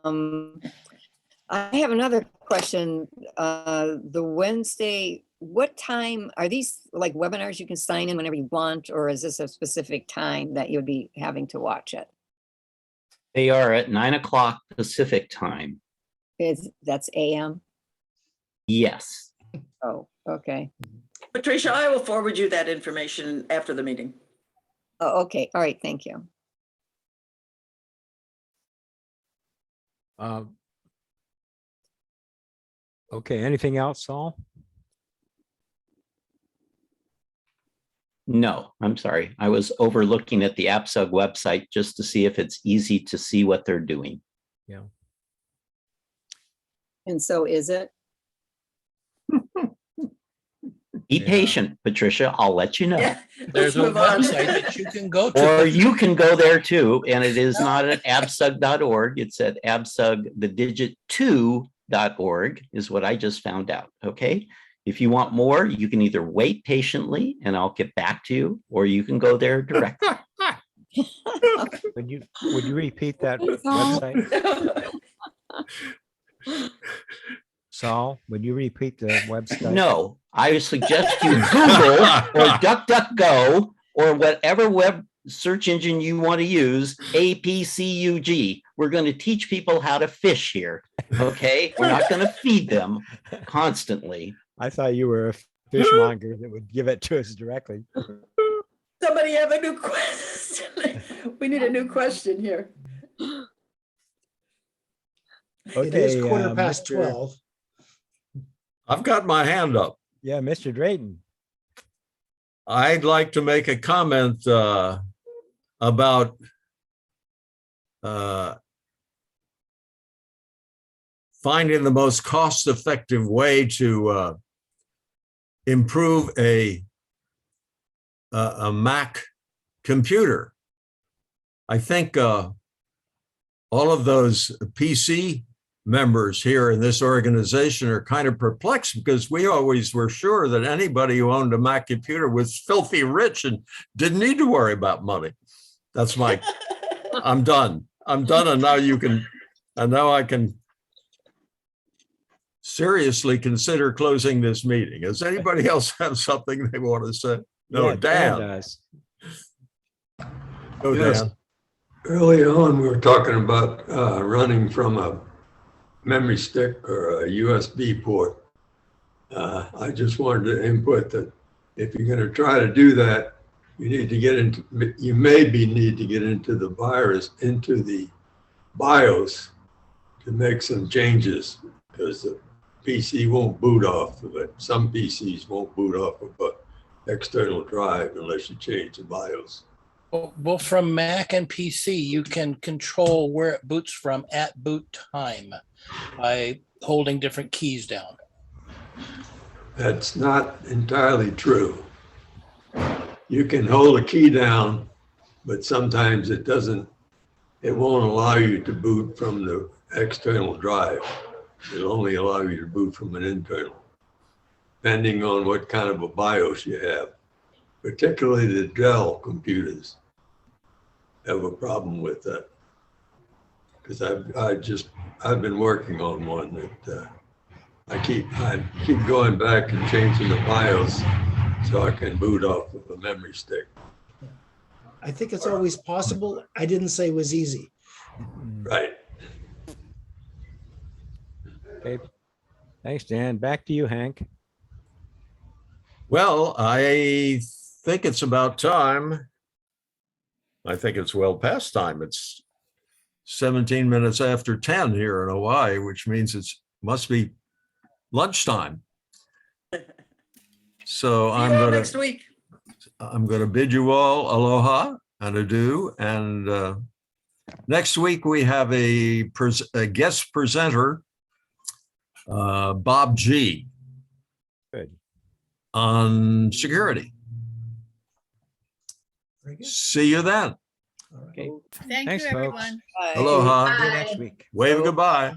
have another question. The Wednesday, what time are these like webinars you can sign in whenever you want, or is this a specific time that you'll be having to watch it? They are at 9 o'clock Pacific time. That's AM? Yes. Oh, okay. Patricia, I will forward you that information after the meeting. Oh, okay. All right. Thank you. Okay, anything else, Saul? No, I'm sorry. I was overlooking at the AppSug website just to see if it's easy to see what they're doing. Yeah. And so is it? Be patient, Patricia. I'll let you know. Yeah, There's let's a move on. website that you can go Or to. you can go there too, and it is not at absug.org. It's at absug2.org is what I just found out. Okay. If you want more, you can either wait patiently and I'll get back to you, or you can go there directly. Would you repeat that website? Saul, would you repeat the website? No, I suggest you Google or DuckDuckGo or whatever web search engine you want to use, APCUG. We're going to teach people how to fish here. Okay. We're not going to feed them constantly. I thought you were a fishmonger that would give it to us directly. Somebody have a new question. We need a new question here. It is Okay, quarter past Mr. 12. I've got my hand up. Yeah, Mr. Drayton. I'd like to make a comment about finding the most cost-effective way to improve a Mac computer. I think all of those PC members here in this organization are kind of perplexed because we always were sure that anybody who owned a Mac computer was filthy rich and didn't need to worry about money. That's my, I'm done. And now I can seriously consider closing this meeting. Does anybody else have something they want to say? No, Yeah, Dan. does. Go, Yes. Dan. Early on, we were talking about running from a memory stick or a USB port. I just wanted to input that if you're going to try to do that, you maybe need to get into the BIOS to make some changes, because the PC won't boot off of it. Some PCs won't boot off of an external drive unless you change the BIOS. Well, from Mac and PC, you can control where it boots from at boot time by holding different keys down. That's not entirely true. You can hold a key down, but sometimes it won't allow you to boot from the external drive. It'll only allow you to boot from an internal, depending on what kind of a BIOS you have. Particularly the Dell computers have a problem with that. Because I've been working on one that I keep going back and changing the BIOS so I can boot off of a memory stick. I think it's always possible. I didn't say it was easy. Right. Okay. Thanks, Dan. Back to you, Hank. Well, I think it's about time. I think it's well past time. It's 17 minutes after 10 here in Hawaii, which means it must be lunchtime. So See you all next week. I'm going to bid you all aloha and adieu. And next week we have a guest presenter, Bob G. Good. On security. Very good. See you then. All right. Okay. Thank Thanks, you, folks. everyone. Aloha. See you next week. Wave goodbye. Bye.